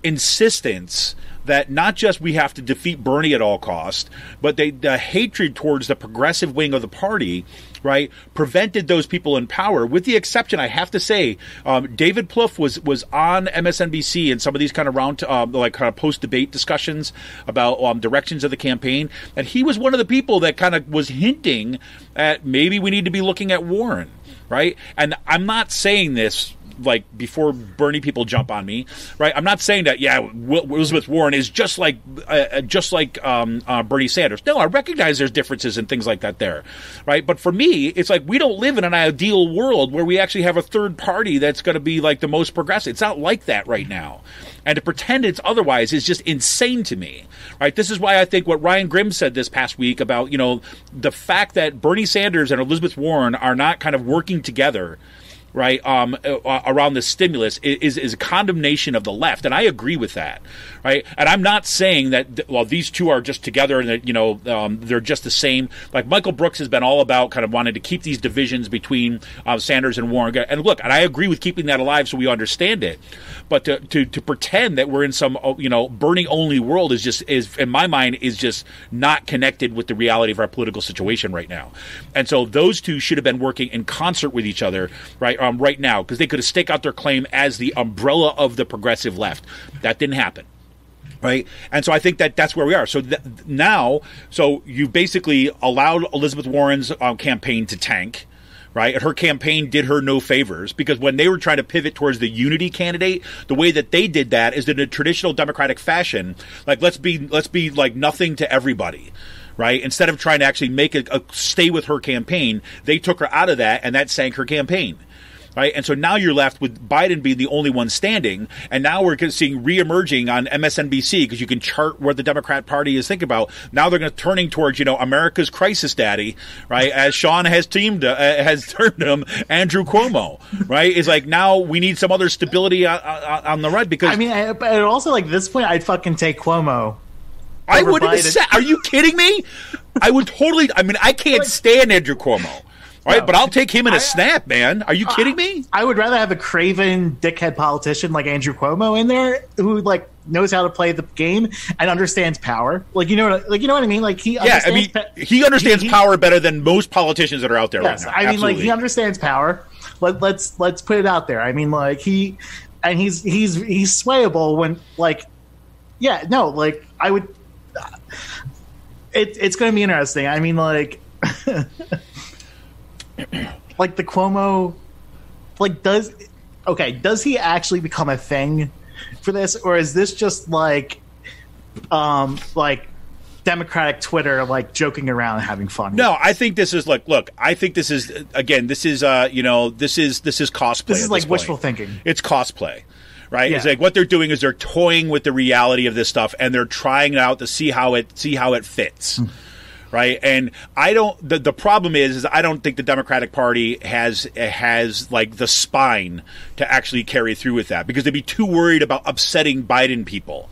insistence that not just we have to defeat Bernie at all costs, but the hatred towards the progressive wing of the party, right, prevented those people in power, with the exception, I have to say, David Plouffe was on MSNBC in some of these kind of post-debate discussions about directions of the campaign, and he was one of the people that kind of was hinting at maybe we need to be looking at Warren, right? And I'm not saying this before Bernie people jump on me, right? I'm not saying that Elizabeth Warren is just like Bernie Sanders. No, I recognize there's differences and things like that there, right? But for me, it's we don't live in an ideal world where we actually have a third party that's going to be the most progressive. It's not like that right now. And to pretend it's otherwise is just insane to me, right? This is why I think what Ryan Grimm said this past week about, the fact that Bernie Sanders and Elizabeth Warren are not kind of working together, right, around the stimulus is a condemnation of the left, and I agree with that, right? And I'm not saying that these two are just together and that they're just the same. Michael Brooks has been all about kind of wanting to keep these divisions between Sanders and Warren. And look, and I agree with keeping that alive so we understand it. But to pretend that we're in some Bernie only world is in my mind is just not connected with the reality of our political situation right now. And so those two should have been working in concert with each other, right? Right now, because they could have staked out their claim as the umbrella of the progressive left. That didn't happen, right? And so I think that's where we are. So now you basically allowed Elizabeth Warren's campaign to tank, right? And her campaign did her no favors, because when they were trying to pivot towards the unity candidate, the way that they did that is in a traditional Democratic fashion, let's be nothing to everybody. Right? Instead of trying to actually make a stay with her campaign, they took her out of that, and that sank her campaign. Right? And so now you're left with Biden being the only one standing, and now we're seeing reemerging on MSNBC, because you can chart what the Democrat Party is thinking about. Now they're going to turning towards America's crisis daddy, right? As Sean has termed him, Andrew Cuomo, right? It's now we need some other stability on the right, because but also at this point I'd fucking take Cuomo. I wouldn't. Are you kidding me? I would totally. I can't stand Andrew Cuomo. Right, no, but I'll take him in a snap, man. Are you kidding me? I would rather have a craven dickhead politician like Andrew Cuomo in there who knows how to play the game and understands power. You know what I mean? He understands power better than most politicians that are out there right now. Absolutely. He understands power. Let's put it out there. He's swayable when I would. It's going to be interesting. The Cuomo, does he actually become a thing for this, or is this just Democratic Twitter joking around and having fun? No, I think this is look. I think this is this is cosplay. This is wishful thinking. It's cosplay. Right? Yeah. It's what they're doing is they're toying with the reality of this stuff, and they're trying it out to see how it fits. right? And I don't. The problem is I don't think the Democratic Party has like the spine to actually carry through with that, because they'd be too worried about upsetting Biden people.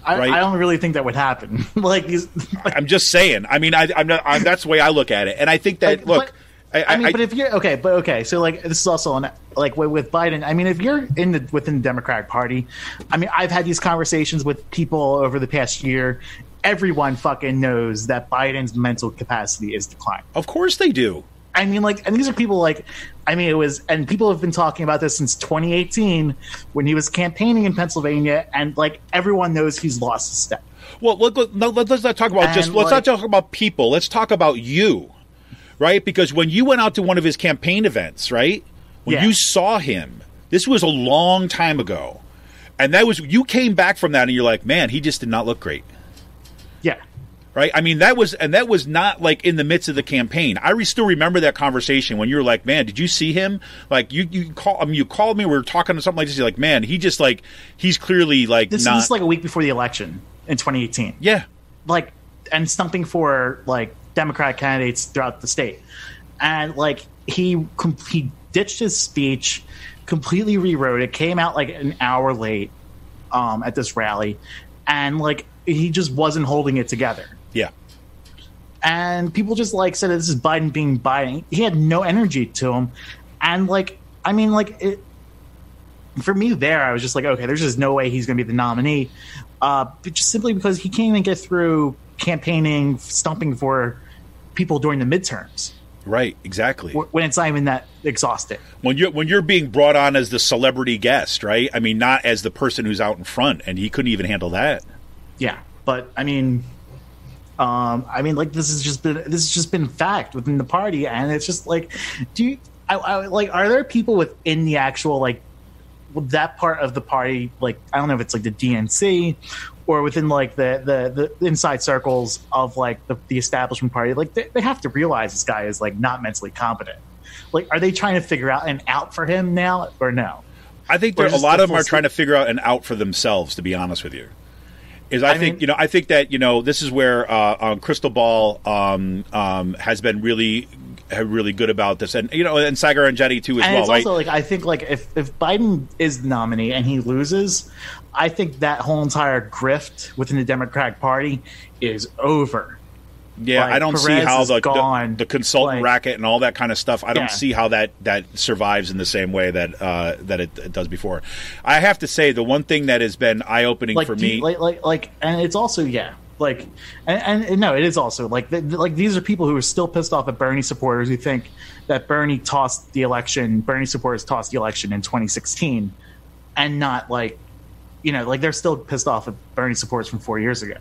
Right? I don't really think that would happen. I'm just saying. I mean, I'm not. That's the way I look at it, and I think that but if you're okay, so like this is also on like with Biden. I mean, if you're within the Democratic Party, I mean, I've had these conversations with people over the past year. Everyone fucking knows that Biden's mental capacity is declining. Of course they do. I mean, like, and these are people like, I mean, and people have been talking about this since 2018 when he was campaigning in Pennsylvania, and like everyone knows he's lost a step. Well, let's not talk about let's not talk about people. Let's talk about you, right? Because when you went out to one of his campaign events, right? When you saw him, this was a long time ago, and you came back from that, and you're like, man, he just did not look great. Yeah. Right. I mean, that was not like in the midst of the campaign. I still remember that conversation when you were like, man, did you see him? Like you called me. We were talking to something like this. You're like, man, he's clearly like this is like a week before the election in 2018. Yeah. Like, and stumping for like Democratic candidates throughout the state. And like he ditched his speech, completely rewrote it, came out like an hour late at this rally, and like he just wasn't holding it together. Yeah. And people just like said this is Biden being Biden. He had no energy to him. And like, I mean, like for me there, I was just like, okay, there's just no way he's going to be the nominee. But just simply because he can't even get through campaigning, stumping for people during the midterms. Right, exactly. When it's not even that exhausting. When you're being brought on as the celebrity guest, right? I mean, not as the person who's out in front, and he couldn't even handle that. Yeah, but I mean, like this has just been fact within the party, and it's just like, are there people within the actual like that part of the party, like I don't know if it's like the DNC or within like the inside circles of like the establishment party, like they have to realize this guy is like not mentally competent. Like, are they trying to figure out an out for him now or no? I think a lot of them are trying to figure out an out for themselves, to be honest with you. I think that this is where Crystal Ball has been really good about this, and and Sagar Enjeti too as well. It's also like I think like if Biden is the nominee and he loses, I think that whole entire grift within the Democratic Party is over. Yeah, like, I don't Perez see how the consultant racket and all that kind of stuff. I don't see how that survives in the same way that it does before. I have to say, the one thing that has been eye opening for me, and it's also and no, it is also like these are people who are still pissed off at Bernie supporters who think that Bernie supporters tossed the election in 2016, and not like they're still pissed off at Bernie supporters from 4 years ago.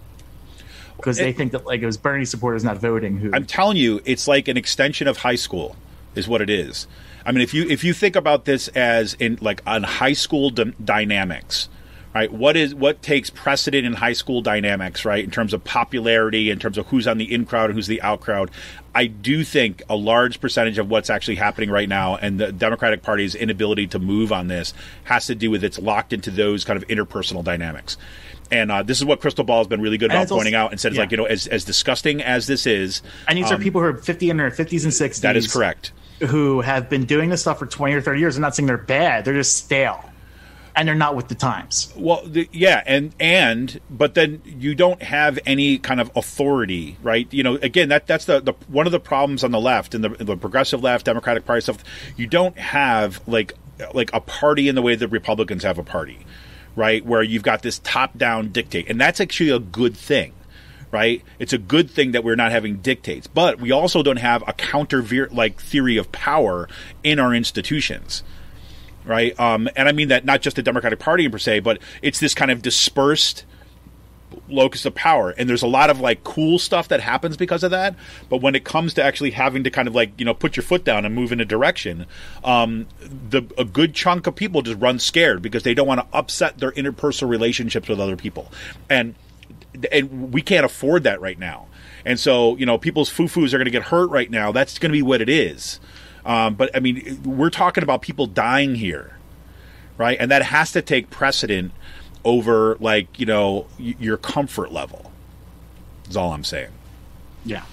Because they think that like it was Bernie supporters not voting who. I'm telling you, it's like an extension of high school, is what it is. I mean, if you think about this as in like on high school dynamics, right? What takes precedent in high school dynamics, right? In terms of popularity, in terms of who's on the in crowd and who's the out crowd. I do think a large percentage of what's actually happening right now and the Democratic Party's inability to move on this has to do with it's locked into those kind of interpersonal dynamics. And this is what Crystal Ball has been really good about pointing out and said, like, as disgusting as this is. And these are people who are 50 in their 50s and 60s. That is correct. Who have been doing this stuff for 20 or 30 years. I'm not saying they're bad. They're just stale. And they're not with the times. Well, but then you don't have any kind of authority, right? Again, that's the one of the problems on the left and the progressive left, Democratic Party stuff. You don't have like a party in the way that Republicans have a party. Right, where you've got this top-down dictate, and that's actually a good thing, right? It's a good thing that we're not having dictates, but we also don't have a theory of power in our institutions, right? And I mean that not just the Democratic Party per se, but it's this kind of dispersed locus of power, and there's a lot of like cool stuff that happens because of that, but when it comes to actually having to kind of like put your foot down and move in a direction, a good chunk of people just run scared because they don't want to upset their interpersonal relationships with other people, and we can't afford that right now. And so people's foo-foos are going to get hurt right now. That's going to be what it is. But I mean, we're talking about people dying here, right? And that has to take precedent over your comfort level is all I'm saying. Yeah.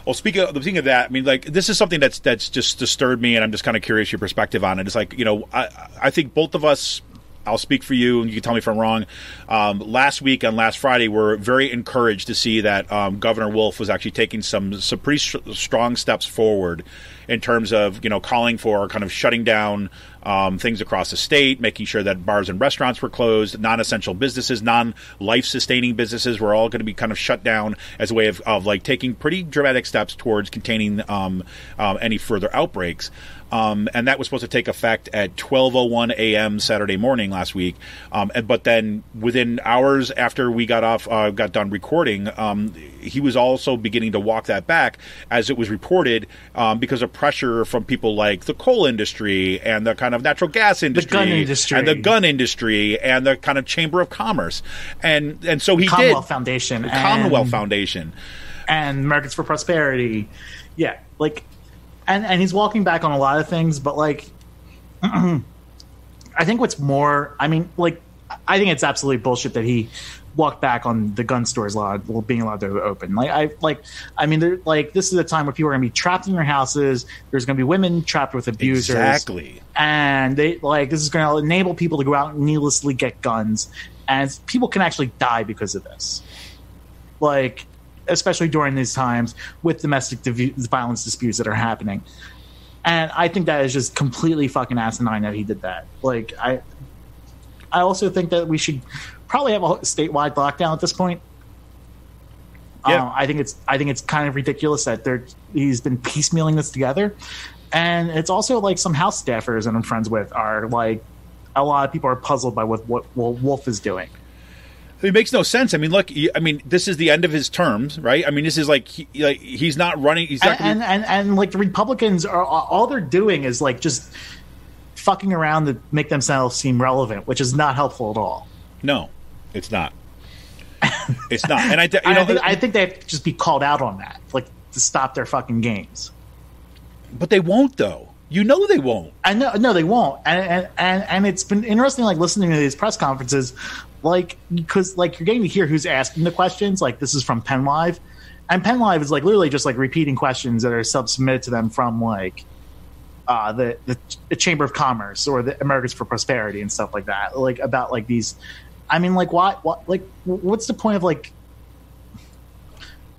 Well, speaking of that, I mean, like, this is something that's just disturbed me, and I'm just kind of curious your perspective on it. It's like, I think both of us, I'll speak for you, and you can tell me if I'm wrong. Last week and last Friday, we're very encouraged to see that Governor Wolf was actually taking some pretty strong steps forward in terms of, calling for kind of shutting down things across the state, making sure that bars and restaurants were closed, non-essential businesses, non-life-sustaining businesses were all going to be kind of shut down as a way of like taking pretty dramatic steps towards containing any further outbreaks. And that was supposed to take effect at 12:01 a.m. Saturday morning last week. But then within hours after we got done recording, he was also beginning to walk that back, as it was reported, because of pressure from people like the coal industry and the kind of natural gas industry, the gun industry, and the gun industry, and the kind of Chamber of Commerce, and so he Commonwealth did Foundation, Commonwealth Foundation, and Americans for Prosperity, yeah, like. And he's walking back on a lot of things, but like, I think what's more, I mean, like, I think it's absolutely bullshit that he walked back on the gun stores being allowed to open. I mean, this is a time where people are going to be trapped in their houses. There's going to be women trapped with abusers, exactly, and this is going to enable people to go out and needlessly get guns, and people can actually die because of this. Like, especially during these times with domestic violence disputes that are happening. And I think that is just completely fucking asinine that he did that. Like, I also think that we should probably have a statewide lockdown at this point. Yeah. I think it's kind of ridiculous that he's been piecemealing this together. And it's also like some House staffers that I'm friends with are like, a lot of people are puzzled by what Wolf is doing. It makes no sense. I mean, look. I mean, this is the end of his terms, right? I mean, this is like he's not running. He's not. And like the Republicans are all they're doing is like just fucking around to make themselves seem relevant, which is not helpful at all. No, it's not. It's not. And I think they have to just be called out on that, like to stop their fucking games. But they won't, though. You know they won't. I know. No, they won't. And it's been interesting, like listening to these press conferences. Like, because like you're getting to hear who's asking the questions. Like, this is from Penn Live, and Penn Live is like literally just like repeating questions that are submitted to them from like the Chamber of Commerce or the Americans for Prosperity and stuff like that. Like about like these. I mean, like what like what's the point of like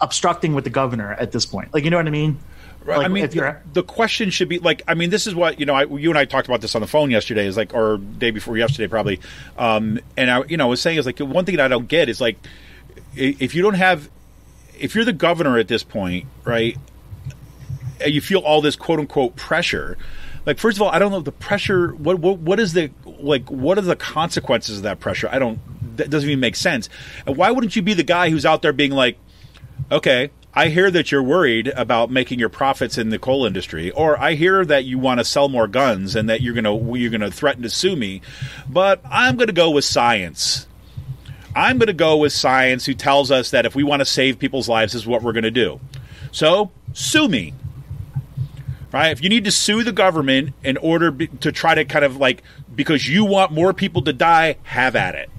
obstructing with the governor at this point? Like, you know what I mean? Right. Like, I mean, the question should be like, I mean, this is what, you and I talked about this on the phone yesterday, is like, or day before yesterday, probably. And I was saying is like, one thing that I don't get is like, if you're the governor at this point, right, and you feel all this quote unquote pressure, like, first of all, I don't know the pressure. What is the, like, what are the consequences of that pressure? That doesn't even make sense. And why wouldn't you be the guy who's out there being like, okay, I hear that you're worried about making your profits in the coal industry, or I hear that you want to sell more guns and that you're gonna threaten to sue me, but I'm going to go with science. I'm going to go with science, who tells us that if we want to save people's lives, this is what we're going to do. So sue me, right? If you need to sue the government in order to try to kind of like, because you want more people to die, have at it.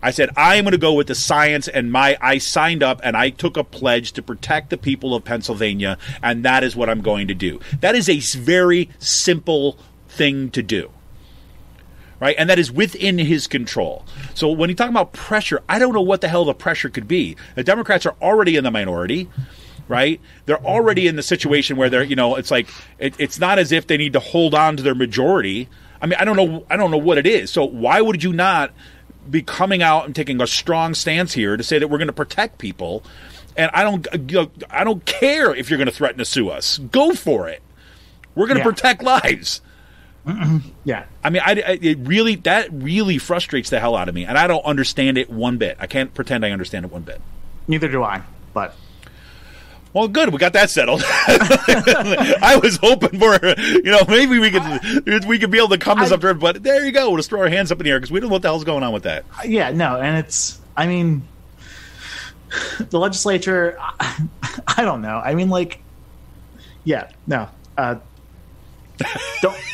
I said, I am going to go with the science, and I signed up and I took a pledge to protect the people of Pennsylvania, and that is what I'm going to do. That is a very simple thing to do, right? And that is within his control. So when you talk about pressure, I don't know what the hell the pressure could be. The Democrats are already in the minority, right? They're already in the situation where they're, it's like, it's not as if they need to hold on to their majority. I mean, I don't know what it is. So why would you not be coming out and taking a strong stance here to say that we're going to protect people? And I don't care if you're going to threaten to sue us. Go for it. We're going to protect lives. Yeah. I mean, that really frustrates the hell out of me, and I don't understand it one bit. I can't pretend I understand it one bit. Neither do I. But well, good. We got that settled. I was hoping for, maybe we could be able to come to something, but there you go. We'll just throw our hands up in the air because we don't know what the hell's going on with that. Yeah, no, and I mean, the legislature, I don't know. I mean, like, yeah, no.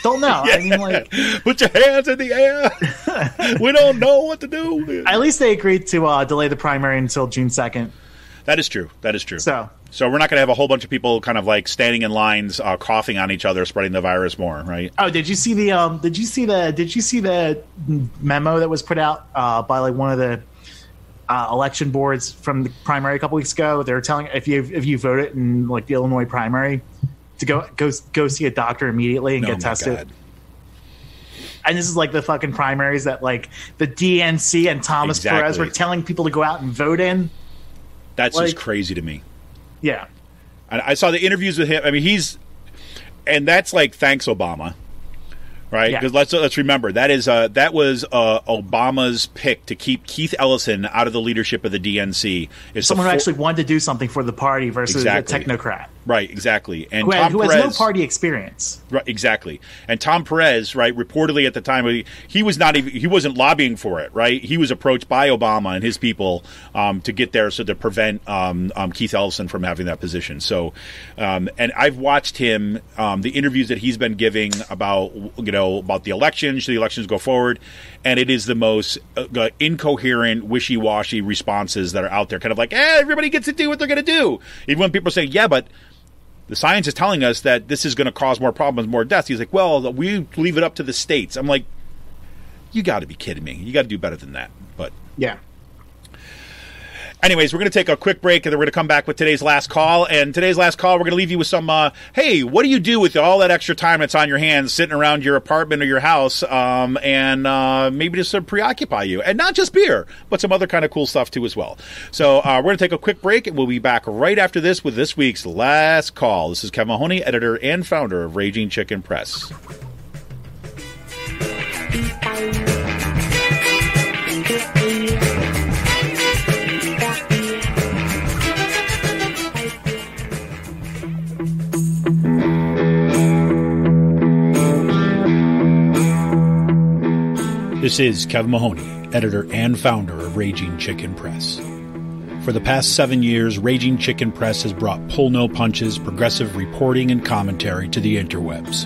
Don't know. Yeah. I mean, like, put your hands in the air. We don't know what to do. At least they agreed to delay the primary until June 2nd. That is true. So So we're not going to have a whole bunch of people kind of like standing in lines, coughing on each other, spreading the virus more, right? Oh, did you see the memo that was put out by like one of the election boards from the primary a couple weeks ago? They were telling if you voted in like the Illinois primary to go see a doctor immediately and get tested. God. And this is like the fucking primaries that like the DNC and Thomas Perez were telling people to go out and vote in. That's like, just crazy to me. Yeah. I saw the interviews with him. I mean, and that's like thanks Obama, right? Because let's remember that was Obama's pick to keep Keith Ellison out of the leadership of the DNC. Someone who actually wanted to do something for the party versus a technocrat. Right, exactly. And who has no party experience. Right, exactly. And Tom Perez, right, reportedly at the time, he wasn't lobbying for it, right? He was approached by Obama and his people to get there to prevent Keith Ellison from having that position. So, and I've watched him, the interviews that he's been giving about the elections, should the elections go forward, and it is the most incoherent, wishy-washy responses that are out there, kind of like, everybody gets to do what they're going to do. Even when people say, yeah, but the science is telling us that this is going to cause more problems, more deaths. He's like, well, we leave it up to the states. I'm like, you got to be kidding me. You got to do better than that. But yeah. Anyways, we're going to take a quick break, and then we're going to come back with today's last call. And today's last call, we're going to leave you with some, hey, what do you do with all that extra time that's on your hands sitting around your apartment or your house, and maybe just to preoccupy you? And not just beer, but some other kind of cool stuff, too, as well. So we're going to take a quick break, and we'll be back right after this with this week's last call. This is Kevin Mahoney, editor and founder of Raging Chicken Press. This is Kevin Mahoney, editor and founder of Raging Chicken Press. For the past 7 years, Raging Chicken Press has brought pull-no-punches, progressive reporting and commentary to the interwebs.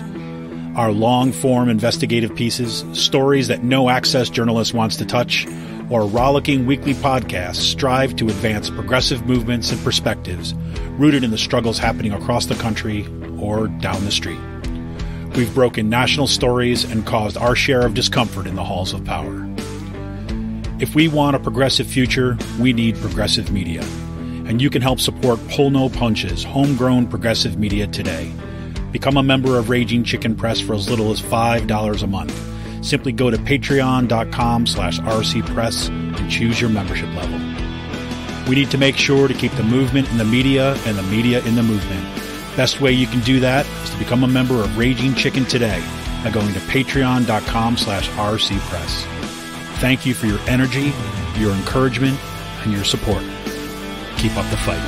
Our long-form investigative pieces, stories that no-access journalist wants to touch, or rollicking weekly podcasts strive to advance progressive movements and perspectives rooted in the struggles happening across the country or down the street. We've broken national stories and caused our share of discomfort in the halls of power. If we want a progressive future, we need progressive media. And you can help support Pull No Punches, homegrown progressive media today. Become a member of Raging Chicken Press for as little as $5 a month. Simply go to patreon.com/rcpress and choose your membership level. We need to make sure to keep the movement in the media and the media in the movement. Best way you can do that is to become a member of Raging Chicken today by going to patreon.com/rcpress. Thank you for your energy, your encouragement, and your support. Keep up the fight.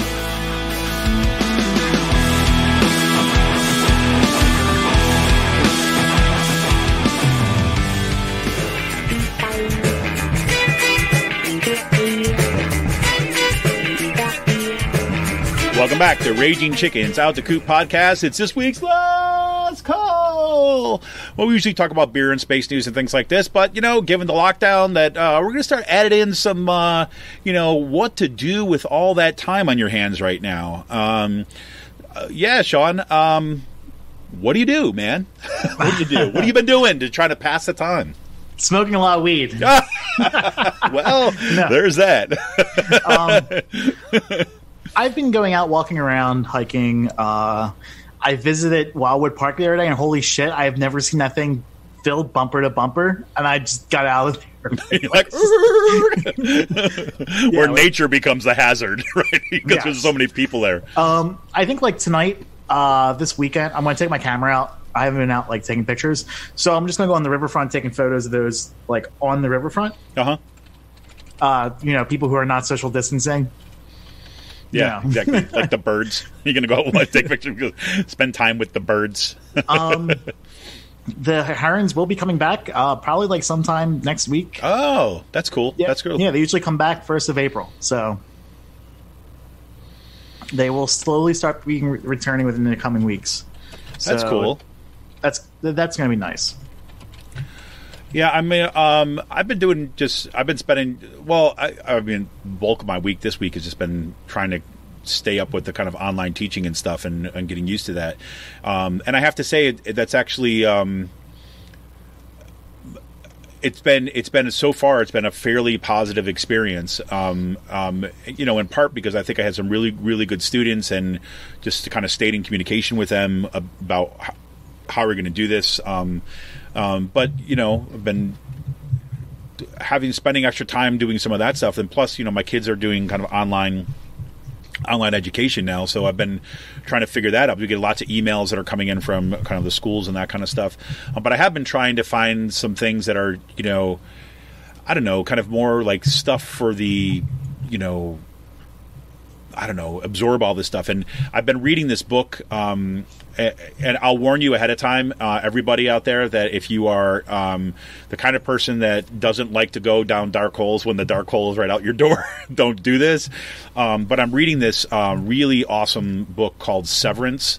Welcome back to Raging Chicken's Out the Coop podcast. It's this week's last call. Well, we usually talk about beer and space news and things like this, but, given the lockdown, that we're going to start adding in some, what to do with all that time on your hands right now. Yeah, Sean, what do you do, man? What do you do? What have you been doing to try to pass the time? Smoking a lot of weed. Well, there's that. I've been going out, walking around, hiking. I visited Wildwood Park the other day, and holy shit, I have never seen that thing filled bumper to bumper, and I just got out of there. Where nature becomes a hazard, right? Because there's so many people there. I think tonight, this weekend, I'm going to take my camera out. I haven't been out taking pictures, so I'm just going to go on the riverfront taking photos of those on the riverfront. People who are not social distancing. Yeah, exactly. Like the birds. You're going to go take pictures, spend time with the birds. The herons will be coming back probably sometime next week. Oh, that's cool. Yeah. That's cool. Yeah, they usually come back 1st of April. So they will slowly start returning within the coming weeks. That's cool. That's going to be nice. Yeah, I mean, I've been spending, bulk of my week this week has just been trying to stay up with the kind of online teaching and stuff and getting used to that. And I have to say that's actually it's been so far it's been a fairly positive experience. In part because I think I had some really, really good students, and just to kind of stayed in communication with them about how we're going to do this. But I've been spending extra time doing some of that stuff, and plus, my kids are doing kind of online education now, so I've been trying to figure that out. We get lots of emails that are coming in from kind of the schools and that kind of stuff, but I have been trying to find some things that are, I don't know, kind of more like stuff for the, absorb all this stuff. And I've been reading this book, and I'll warn you ahead of time, everybody out there, that if you are the kind of person that doesn't like to go down dark holes when the dark hole is right out your door, don't do this. But I'm reading this really awesome book called Severance.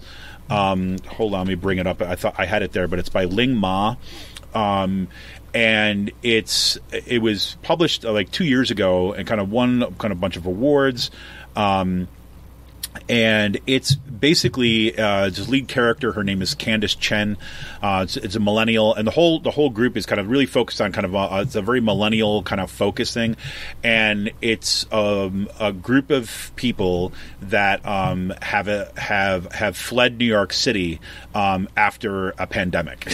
Hold on, let me bring it up. I thought I had it there, but it's by Ling Ma. And it was published like 2 years ago and kind of won kind of a bunch of awards. And it's basically this lead character. Her name is Candace Chen. It's a millennial, and the whole group is kind of really focused on kind of it's a very millennial kind of focus thing, and it's a group of people that have fled New York City after a pandemic.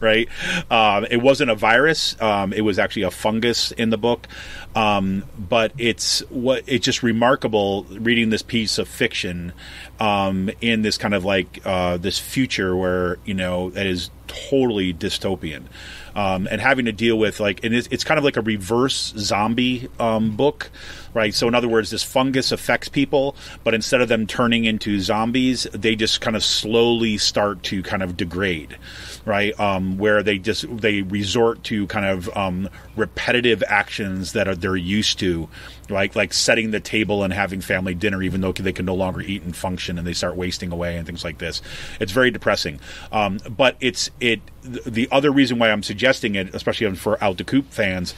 Right? It wasn't a virus. It was actually a fungus in the book. But it's just remarkable reading this piece of fiction in this kind of like this future where that is totally dystopian, and having to deal with and it's kind of like a reverse zombie book, right? So in other words, this fungus affects people, but instead of them turning into zombies, they just kind of slowly start to kind of degrade. Right, where they resort to kind of repetitive actions that they're used to, right? Like setting the table and having family dinner, even though they can no longer eat and function, and they start wasting away and things like this. It's very depressing. But the other reason why I'm suggesting it, especially for Out the Coop fans,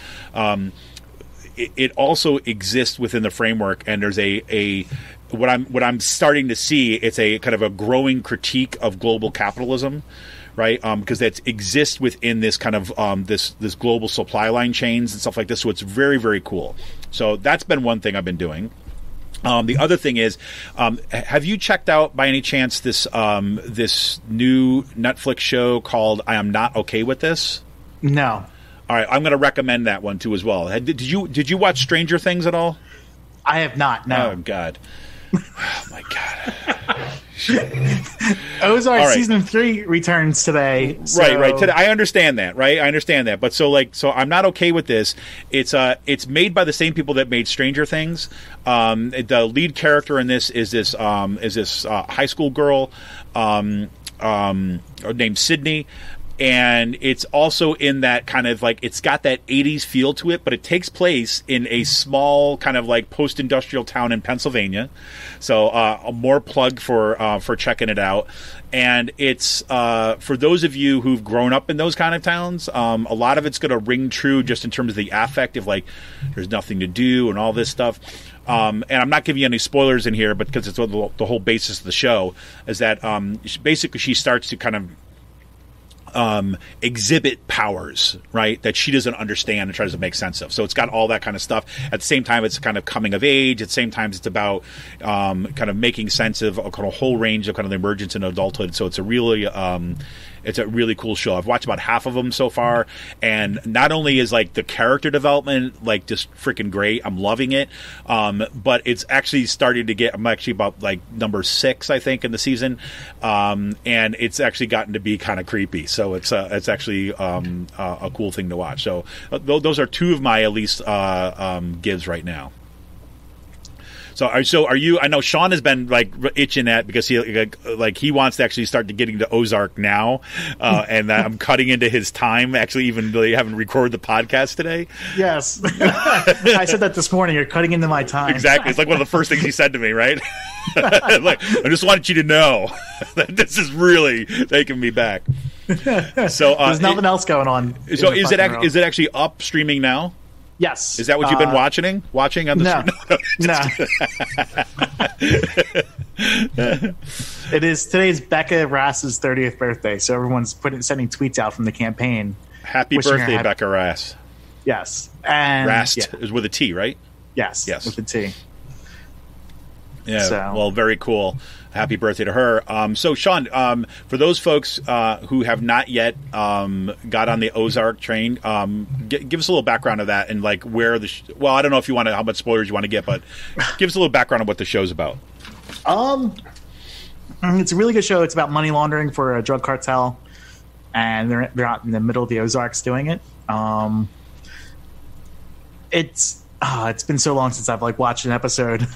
it also exists within the framework, and there's what I'm starting to see. It's a kind of a growing critique of global capitalism. Right, because that exists within this kind of this global supply line chains and stuff like this. So it's very, very cool. So that's been one thing I've been doing. The other thing is, have you checked out by any chance this new Netflix show called "I Am Not Okay with This"? No. All right, I'm going to recommend that one too as well. Did you watch Stranger Things at all? I have not. No. Oh God. Oh my God. Ozark Season 3 returns today. So. Right. Today, I understand that, right? I understand that. But so I'm not okay with this. It's made by the same people that made Stranger Things. The lead character in this is this high school girl named Sydney. And it's also in that kind of it's got that 80s feel to it, but it takes place in a small kind of post-industrial town in Pennsylvania. So a more plug for checking it out. And it's for those of you who've grown up in those kind of towns, a lot of it's going to ring true just in terms of the affect of there's nothing to do and all this stuff. And I'm not giving you any spoilers in here, but because it's the whole basis of the show is that basically she starts to kind of exhibit powers, right, that she doesn't understand and tries to make sense of. So it's got all that kind of stuff. At the same time, it's kind of coming of age. At the same time, it's about kind of making sense of a kind of whole range of kind of the emergence in adulthood. So it's a really cool show. I've watched about half of them so far, and not only is the character development just freaking great, I'm loving it, but it's actually starting to get. I'm actually about number 6, I think, in the season, and it's actually gotten to be kind of creepy. So it's actually a cool thing to watch. So those are two of my at least gives right now. So are you? I know Sean has been itching at because he wants to actually start getting to Ozark now, and I'm cutting into his time. Actually, even though you haven't recorded the podcast today. Yes, I said that this morning. You're cutting into my time. Exactly. It's one of the first things he said to me. Right. I just wanted you to know that this is really taking me back. So there's nothing else going on. So is it actually up streaming now? Yes. Is that what you've been watching? Watching on the No. It is. Today's Becca Rass's 30th birthday, so everyone's sending tweets out from the campaign. Happy birthday, Becca Rass. Yes. And Rast is with a T, right? Yes. With a T. Yeah. So. Well, very cool. Happy birthday to her. So, Sean, for those folks who have not yet got on the Ozark train, give us a little background of that and like where well, I don't know if you want to, how much spoilers you want to get, but give us a little background on what the show's about. It's a really good show. It's about money laundering for a drug cartel, and they're out in the middle of the Ozarks doing it. It's been so long since I've like watched an episode.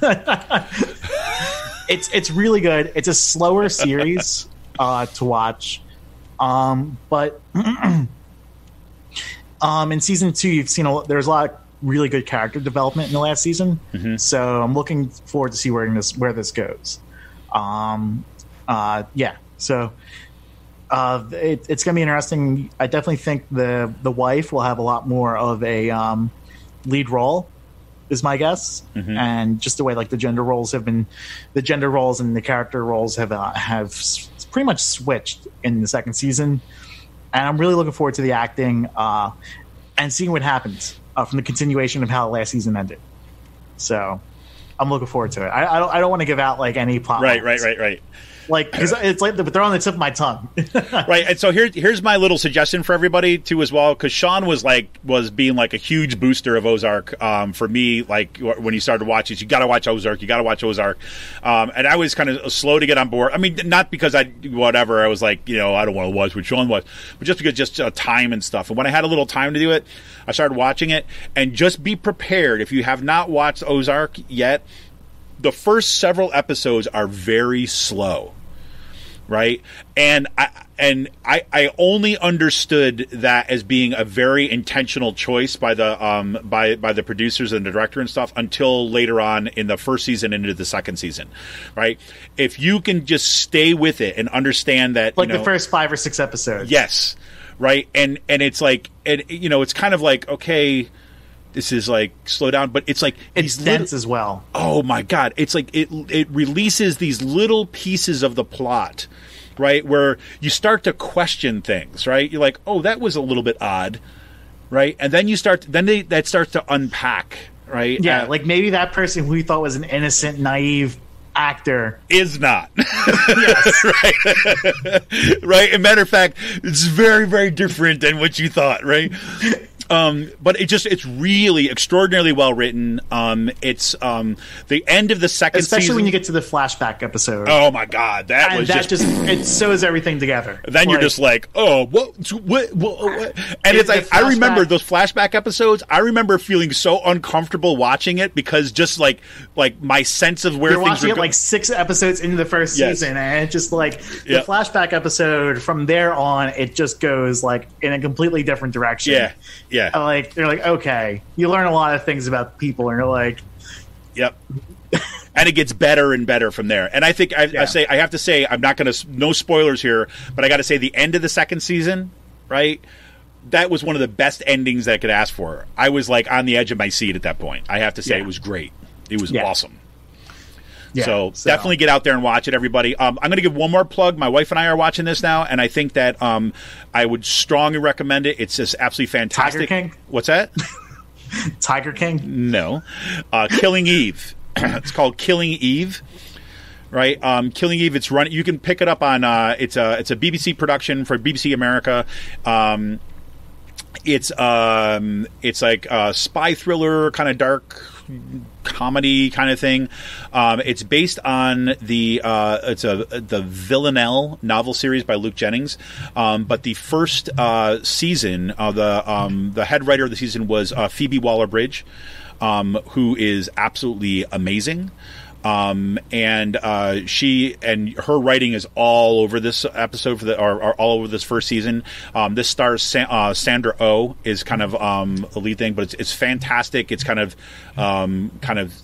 It's really good. It's a slower series to watch, but in season 2, you've seen there's a lot of really good character development in the last season. Mm-hmm. So I'm looking forward to see where this goes. So it's gonna be interesting. I definitely think the wife will have a lot more of a lead role, is my guess. Mm-hmm. And just the way like the gender roles and the character roles have pretty much switched in the second season. And I'm really looking forward to the acting and seeing what happens from the continuation of how last season ended. So I'm looking forward to it. I don't want to give out like any plot. Right. Like, because it's like they're on the tip of my tongue. Right. And so here's my little suggestion for everybody too as well, because Sean was being like a huge booster of Ozark for me. Like when he started watching, you got to watch Ozark. And I was kind of slow to get on board. I mean, not because I was like, I don't want to watch what Sean was, but just because time and stuff. And when I had a little time to do it, I started watching it. And just be prepared if you have not watched Ozark yet. The first several episodes are very slow, right? And I only understood that as being a very intentional choice by the by the producers and the director and stuff until later on in the first season into the second season, right? If you can just stay with it and understand that, like the first 5 or 6 episodes, yes, right, and it's like, and it's kind of like, okay, this is like slow down, but it's like it's dense as well. Oh my God. It's like it releases these little pieces of the plot, right? Where you start to question things, right? You're like, oh, that was a little bit odd, right? And then that starts to unpack, right? Yeah, like maybe that person who we thought was an innocent, naive actor is not. Yes. Right. Right. As a matter of fact, it's very, very different than what you thought, right? But it's really extraordinarily well written. It's the end of the second season, especially when you get to the flashback episode. Oh my God, it sews everything together. Then you're just like, oh, what? And it's like, I remember those flashback episodes. I remember feeling so uncomfortable watching it because just like my sense of where you're things watching were it like 6 episodes into the first season, and it's just like the flashback episode from there on, it just goes like in a completely different direction. Yeah. Like you're like, okay, you learn a lot of things about people, and you're like, yep. And it gets better and better from there. And I think I have to say, I'm not going to, no spoilers here, but I got to say the end of the second season, right? That was one of the best endings that I could ask for. I was like on the edge of my seat at that point. I have to say it was great. It was awesome. Yeah, so definitely get out there and watch it, everybody. I'm going to give one more plug. My wife and I are watching this now, and I think that I would strongly recommend it. It's just absolutely fantastic. Tiger King? What's that? Tiger King? No. Killing Eve. It's called Killing Eve. Right, Killing Eve. It's run. You can pick it up on. It's a BBC production for BBC America. It's like a spy thriller, kind of dark comedy kind of thing. It's based on the Villanelle novel series by Luke Jennings. But the first season, the head writer of the season was Phoebe Waller-Bridge, who is absolutely amazing. And she and her writing is all over this episode or all over this first season. This stars Sandra Oh is kind of a lead thing, but it's fantastic. It's kind of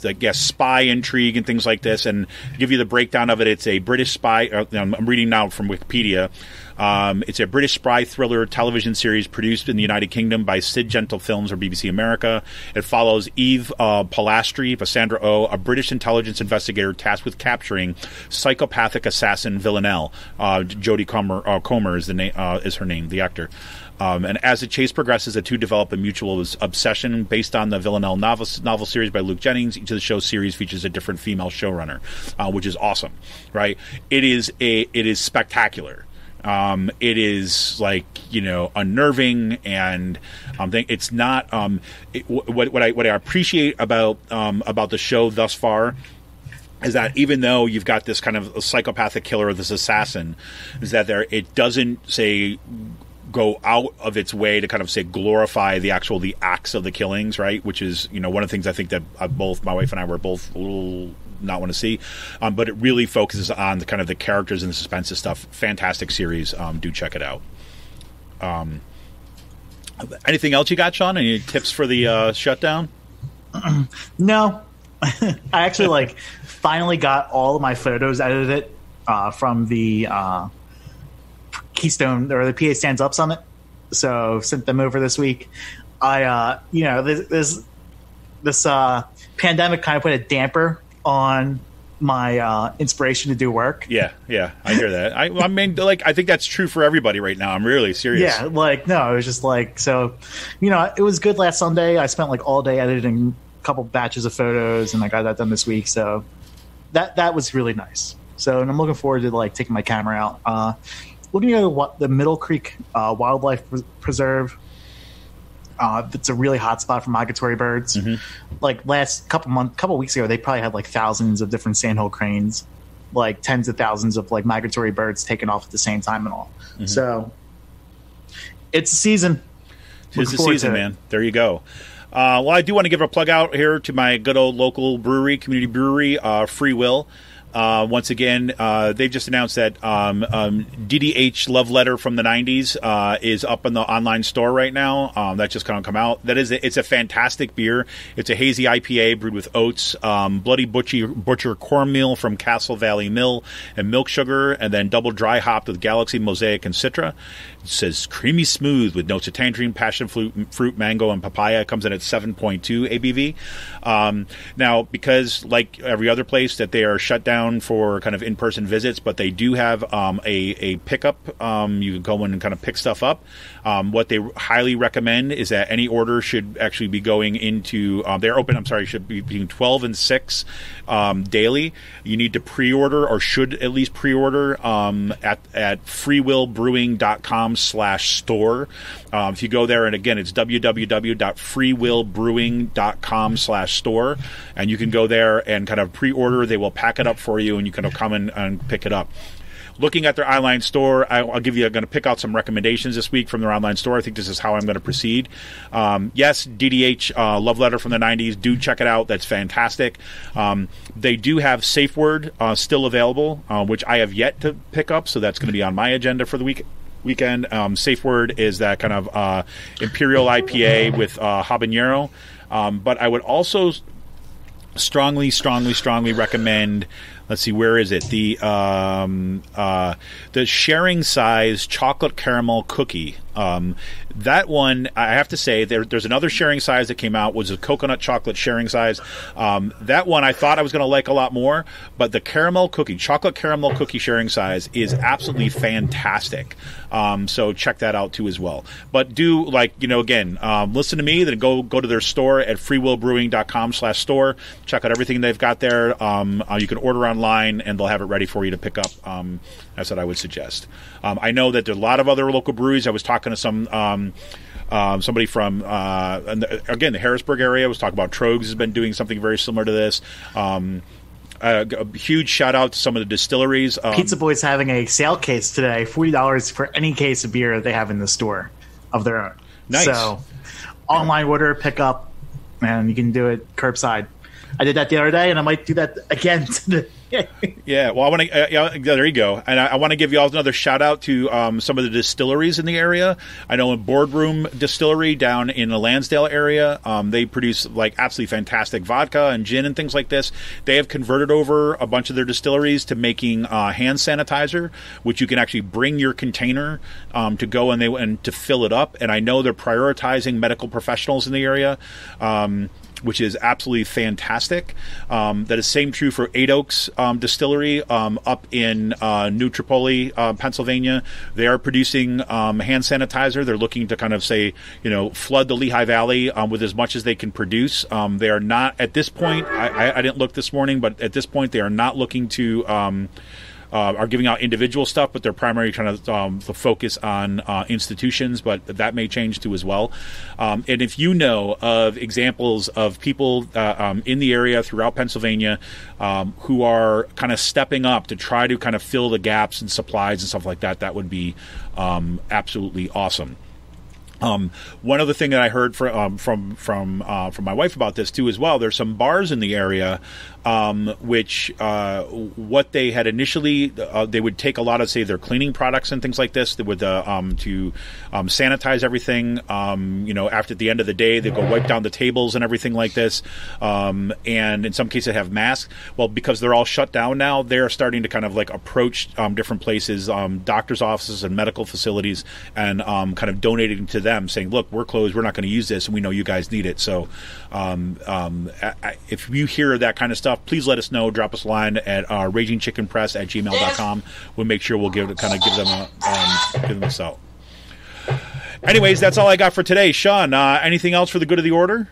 like spy intrigue and things like this. And to give you the breakdown of it, it's a British spy. I'm reading now from Wikipedia. It's a British spy thriller television series produced in the United Kingdom by Sid Gentle Films or BBC America. It follows Eve Polastri, Cassandra Oh, a British intelligence investigator tasked with capturing psychopathic assassin Villanelle. Jodie Comer is her name, the actor. And as the chase progresses, the two develop a mutual obsession based on the Villanelle novel series by Luke Jennings. Each of the show series features a different female showrunner, which is awesome, right? It is spectacular. It is unnerving, and it's not. What I appreciate about the show thus far is that even though you've got this kind of psychopathic killer, this assassin, is that it doesn't say go out of its way to kind of say glorify the acts of the killings, right? Which is one of the things I think that both my wife and I were both a little not want to see, but it really focuses on the kind of the characters and the suspense and stuff. Fantastic series. Do check it out. Anything else you got, Sean? Any tips for the shutdown? No. I actually finally got all of my photos edited from the Keystone or the PA Stands Up Summit, so sent them over this week. I this pandemic kind of put a damper on my inspiration to do work. Yeah, I hear that. I mean, I think that's true for everybody right now. I'm really serious. Yeah, no, it was just so, it was good last Sunday. I spent all day editing a couple batches of photos, and I got that done this week. So that was really nice. So, and I'm looking forward to taking my camera out. Looking at the Middle Creek Wildlife Preserve. It's a really hot spot for migratory birds. Mm-hmm. Last couple weeks ago, they probably had thousands of different sandhill cranes, tens of thousands of migratory birds taken off at the same time and all. Mm-hmm. So it's a season. It's the season, man. There you go. Well, I do want to give a plug out here to my good old local brewery, community brewery, Free Will. Once again, they've just announced that DDH Love Letter from the 90s is up in the online store right now. That's just going to come out. It's a fantastic beer. It's a hazy IPA brewed with oats, Bloody Butcher cornmeal from Castle Valley Mill, and milk sugar, and then double dry hopped with Galaxy, Mosaic, and Citra. It says creamy smooth with notes of tangerine, passion fruit, mango, and papaya. It comes in at 7.2 ABV. Now, because like every other place that they are shut down for kind of in-person visits, but they do have a pickup. You can go in and kind of pick stuff up. What they highly recommend is that any order should actually be going into they're open, should be between 12 and 6 daily. You need to pre-order, or should at least pre-order at freewillbrewing.com/store. If you go there, and again, it's www.freewillbrewing.com/store, and you can go there and kind of pre-order. They will pack it up for you, and you can come in and pick it up. Looking at their online store, I'm going to pick out some recommendations this week from their online store. I think this is how I'm going to proceed. Yes, DDH Love Letter from the 90s. Do check it out. That's fantastic. They do have Safe Word still available, which I have yet to pick up, so that's going to be on my agenda for the weekend. Safe Word is that kind of Imperial IPA with habanero. But I would also strongly recommend. Let's see, where is it? The sharing size chocolate caramel cookie. That one, I have to say, there's another sharing size that came out, was a coconut chocolate sharing size. That one I thought I was going to like a lot more, but the chocolate caramel cookie sharing size is absolutely fantastic. So check that out too as well. But do again, listen to me, then go to their store at freewillbrewing.com/store. Check out everything they've got there. You can order online and they'll have it ready for you to pick up. That's what I would suggest. I know that there are a lot of other local breweries. I was talking to somebody from the Harrisburg area. I was talking about Trogs has been doing something very similar to this. A huge shout out to some of the distilleries. Pizza Boy's having a sale case today, $40 for any case of beer that they have in the store of their own. Nice. So online order, pick up, and you can do it curbside. I did that the other day, and I might do that again Yeah, well, I want to. Yeah, there you go. And I want to give you all another shout out to some of the distilleries in the area. I know in Boardroom Distillery down in the Lansdale area, they produce like absolutely fantastic vodka and gin and things like this. They have converted over a bunch of their distilleries to making hand sanitizer, which you can actually bring your container to go and to fill it up. And I know they're prioritizing medical professionals in the area. Which is absolutely fantastic. That is same true for Eight Oaks Distillery up in New Tripoli, Pennsylvania. They are producing hand sanitizer. They're looking to kind of flood the Lehigh Valley with as much as they can produce. They are not, at this point, I didn't look this morning, but at this point they are not looking to are giving out individual stuff, but they're primarily trying to focus on institutions, but that may change too as well. And if you know of examples of people in the area throughout Pennsylvania who are kind of stepping up to try to kind of fill the gaps in supplies and stuff like that, that would be absolutely awesome. One other thing that I heard from my wife about this too as well. There's some bars in the area, which what they had initially they would take a lot of say their cleaning products and things like this. They would to sanitize everything. After the end of the day, they go wipe down the tables and everything like this. And in some cases, have masks. Well, because they're all shut down now, they're starting to kind of like approach different places, doctors' offices and medical facilities, and kind of donating to them, saying, look, we're closed, we're not going to use this, and we know you guys need it. So if you hear that kind of stuff, please let us know. Drop us a line at ragingchickenpress@gmail.com. We'll make sure we'll give them a shout. Anyways, that's all I got for today. Sean, anything else for the good of the order?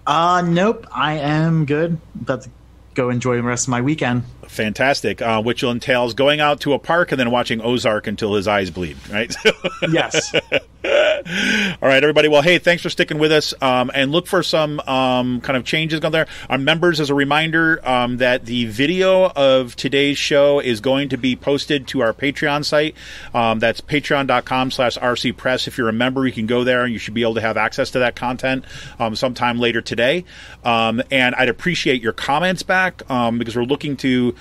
Nope, I am good. About to go enjoy the rest of my weekend. Fantastic, which entails going out to a park and then watching Ozark until his eyes bleed, right? Yes. All right, everybody. Well, hey, thanks for sticking with us, and look for some kind of changes going there. Our members, as a reminder, that the video of today's show is going to be posted to our Patreon site. That's patreon.com/rcpress. If you're a member, you can go there and you should be able to have access to that content sometime later today. And I'd appreciate your comments back because we're looking to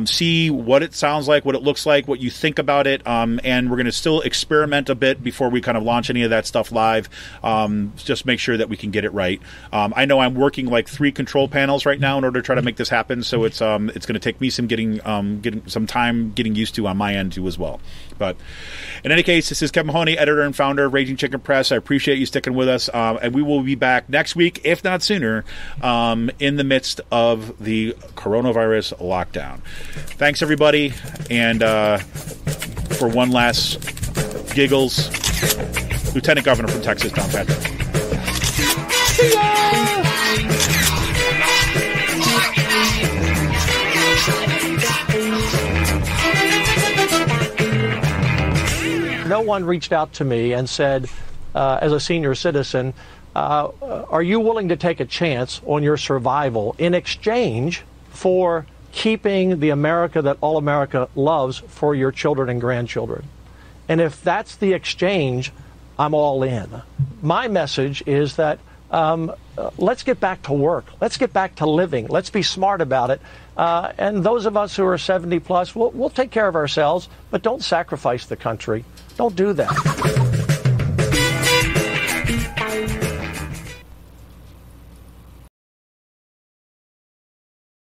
see what it sounds like, what it looks like, what you think about it, and we're going to still experiment a bit before we kind of launch any of that stuff live. Just make sure that we can get it right. I know I'm working like 3 control panels right now in order to try to make this happen, so it's going to take me some getting some time getting used to on my end too as well. But in any case, this is Kevin Mahoney, editor and founder of Raging Chicken Press. I appreciate you sticking with us, and we will be back next week, if not sooner, in the midst of the coronavirus lockdown. Thanks, everybody, and for one last giggles, Lieutenant Governor from Texas, Don Patrick. No one reached out to me and said, as a senior citizen, are you willing to take a chance on your survival in exchange for keeping the America that all America loves for your children and grandchildren? And if that's the exchange, I'm all in. My message is that let's get back to work. Let's get back to living. Let's be smart about it. And those of us who are 70 plus, we'll take care of ourselves, but don't sacrifice the country. Don't do that.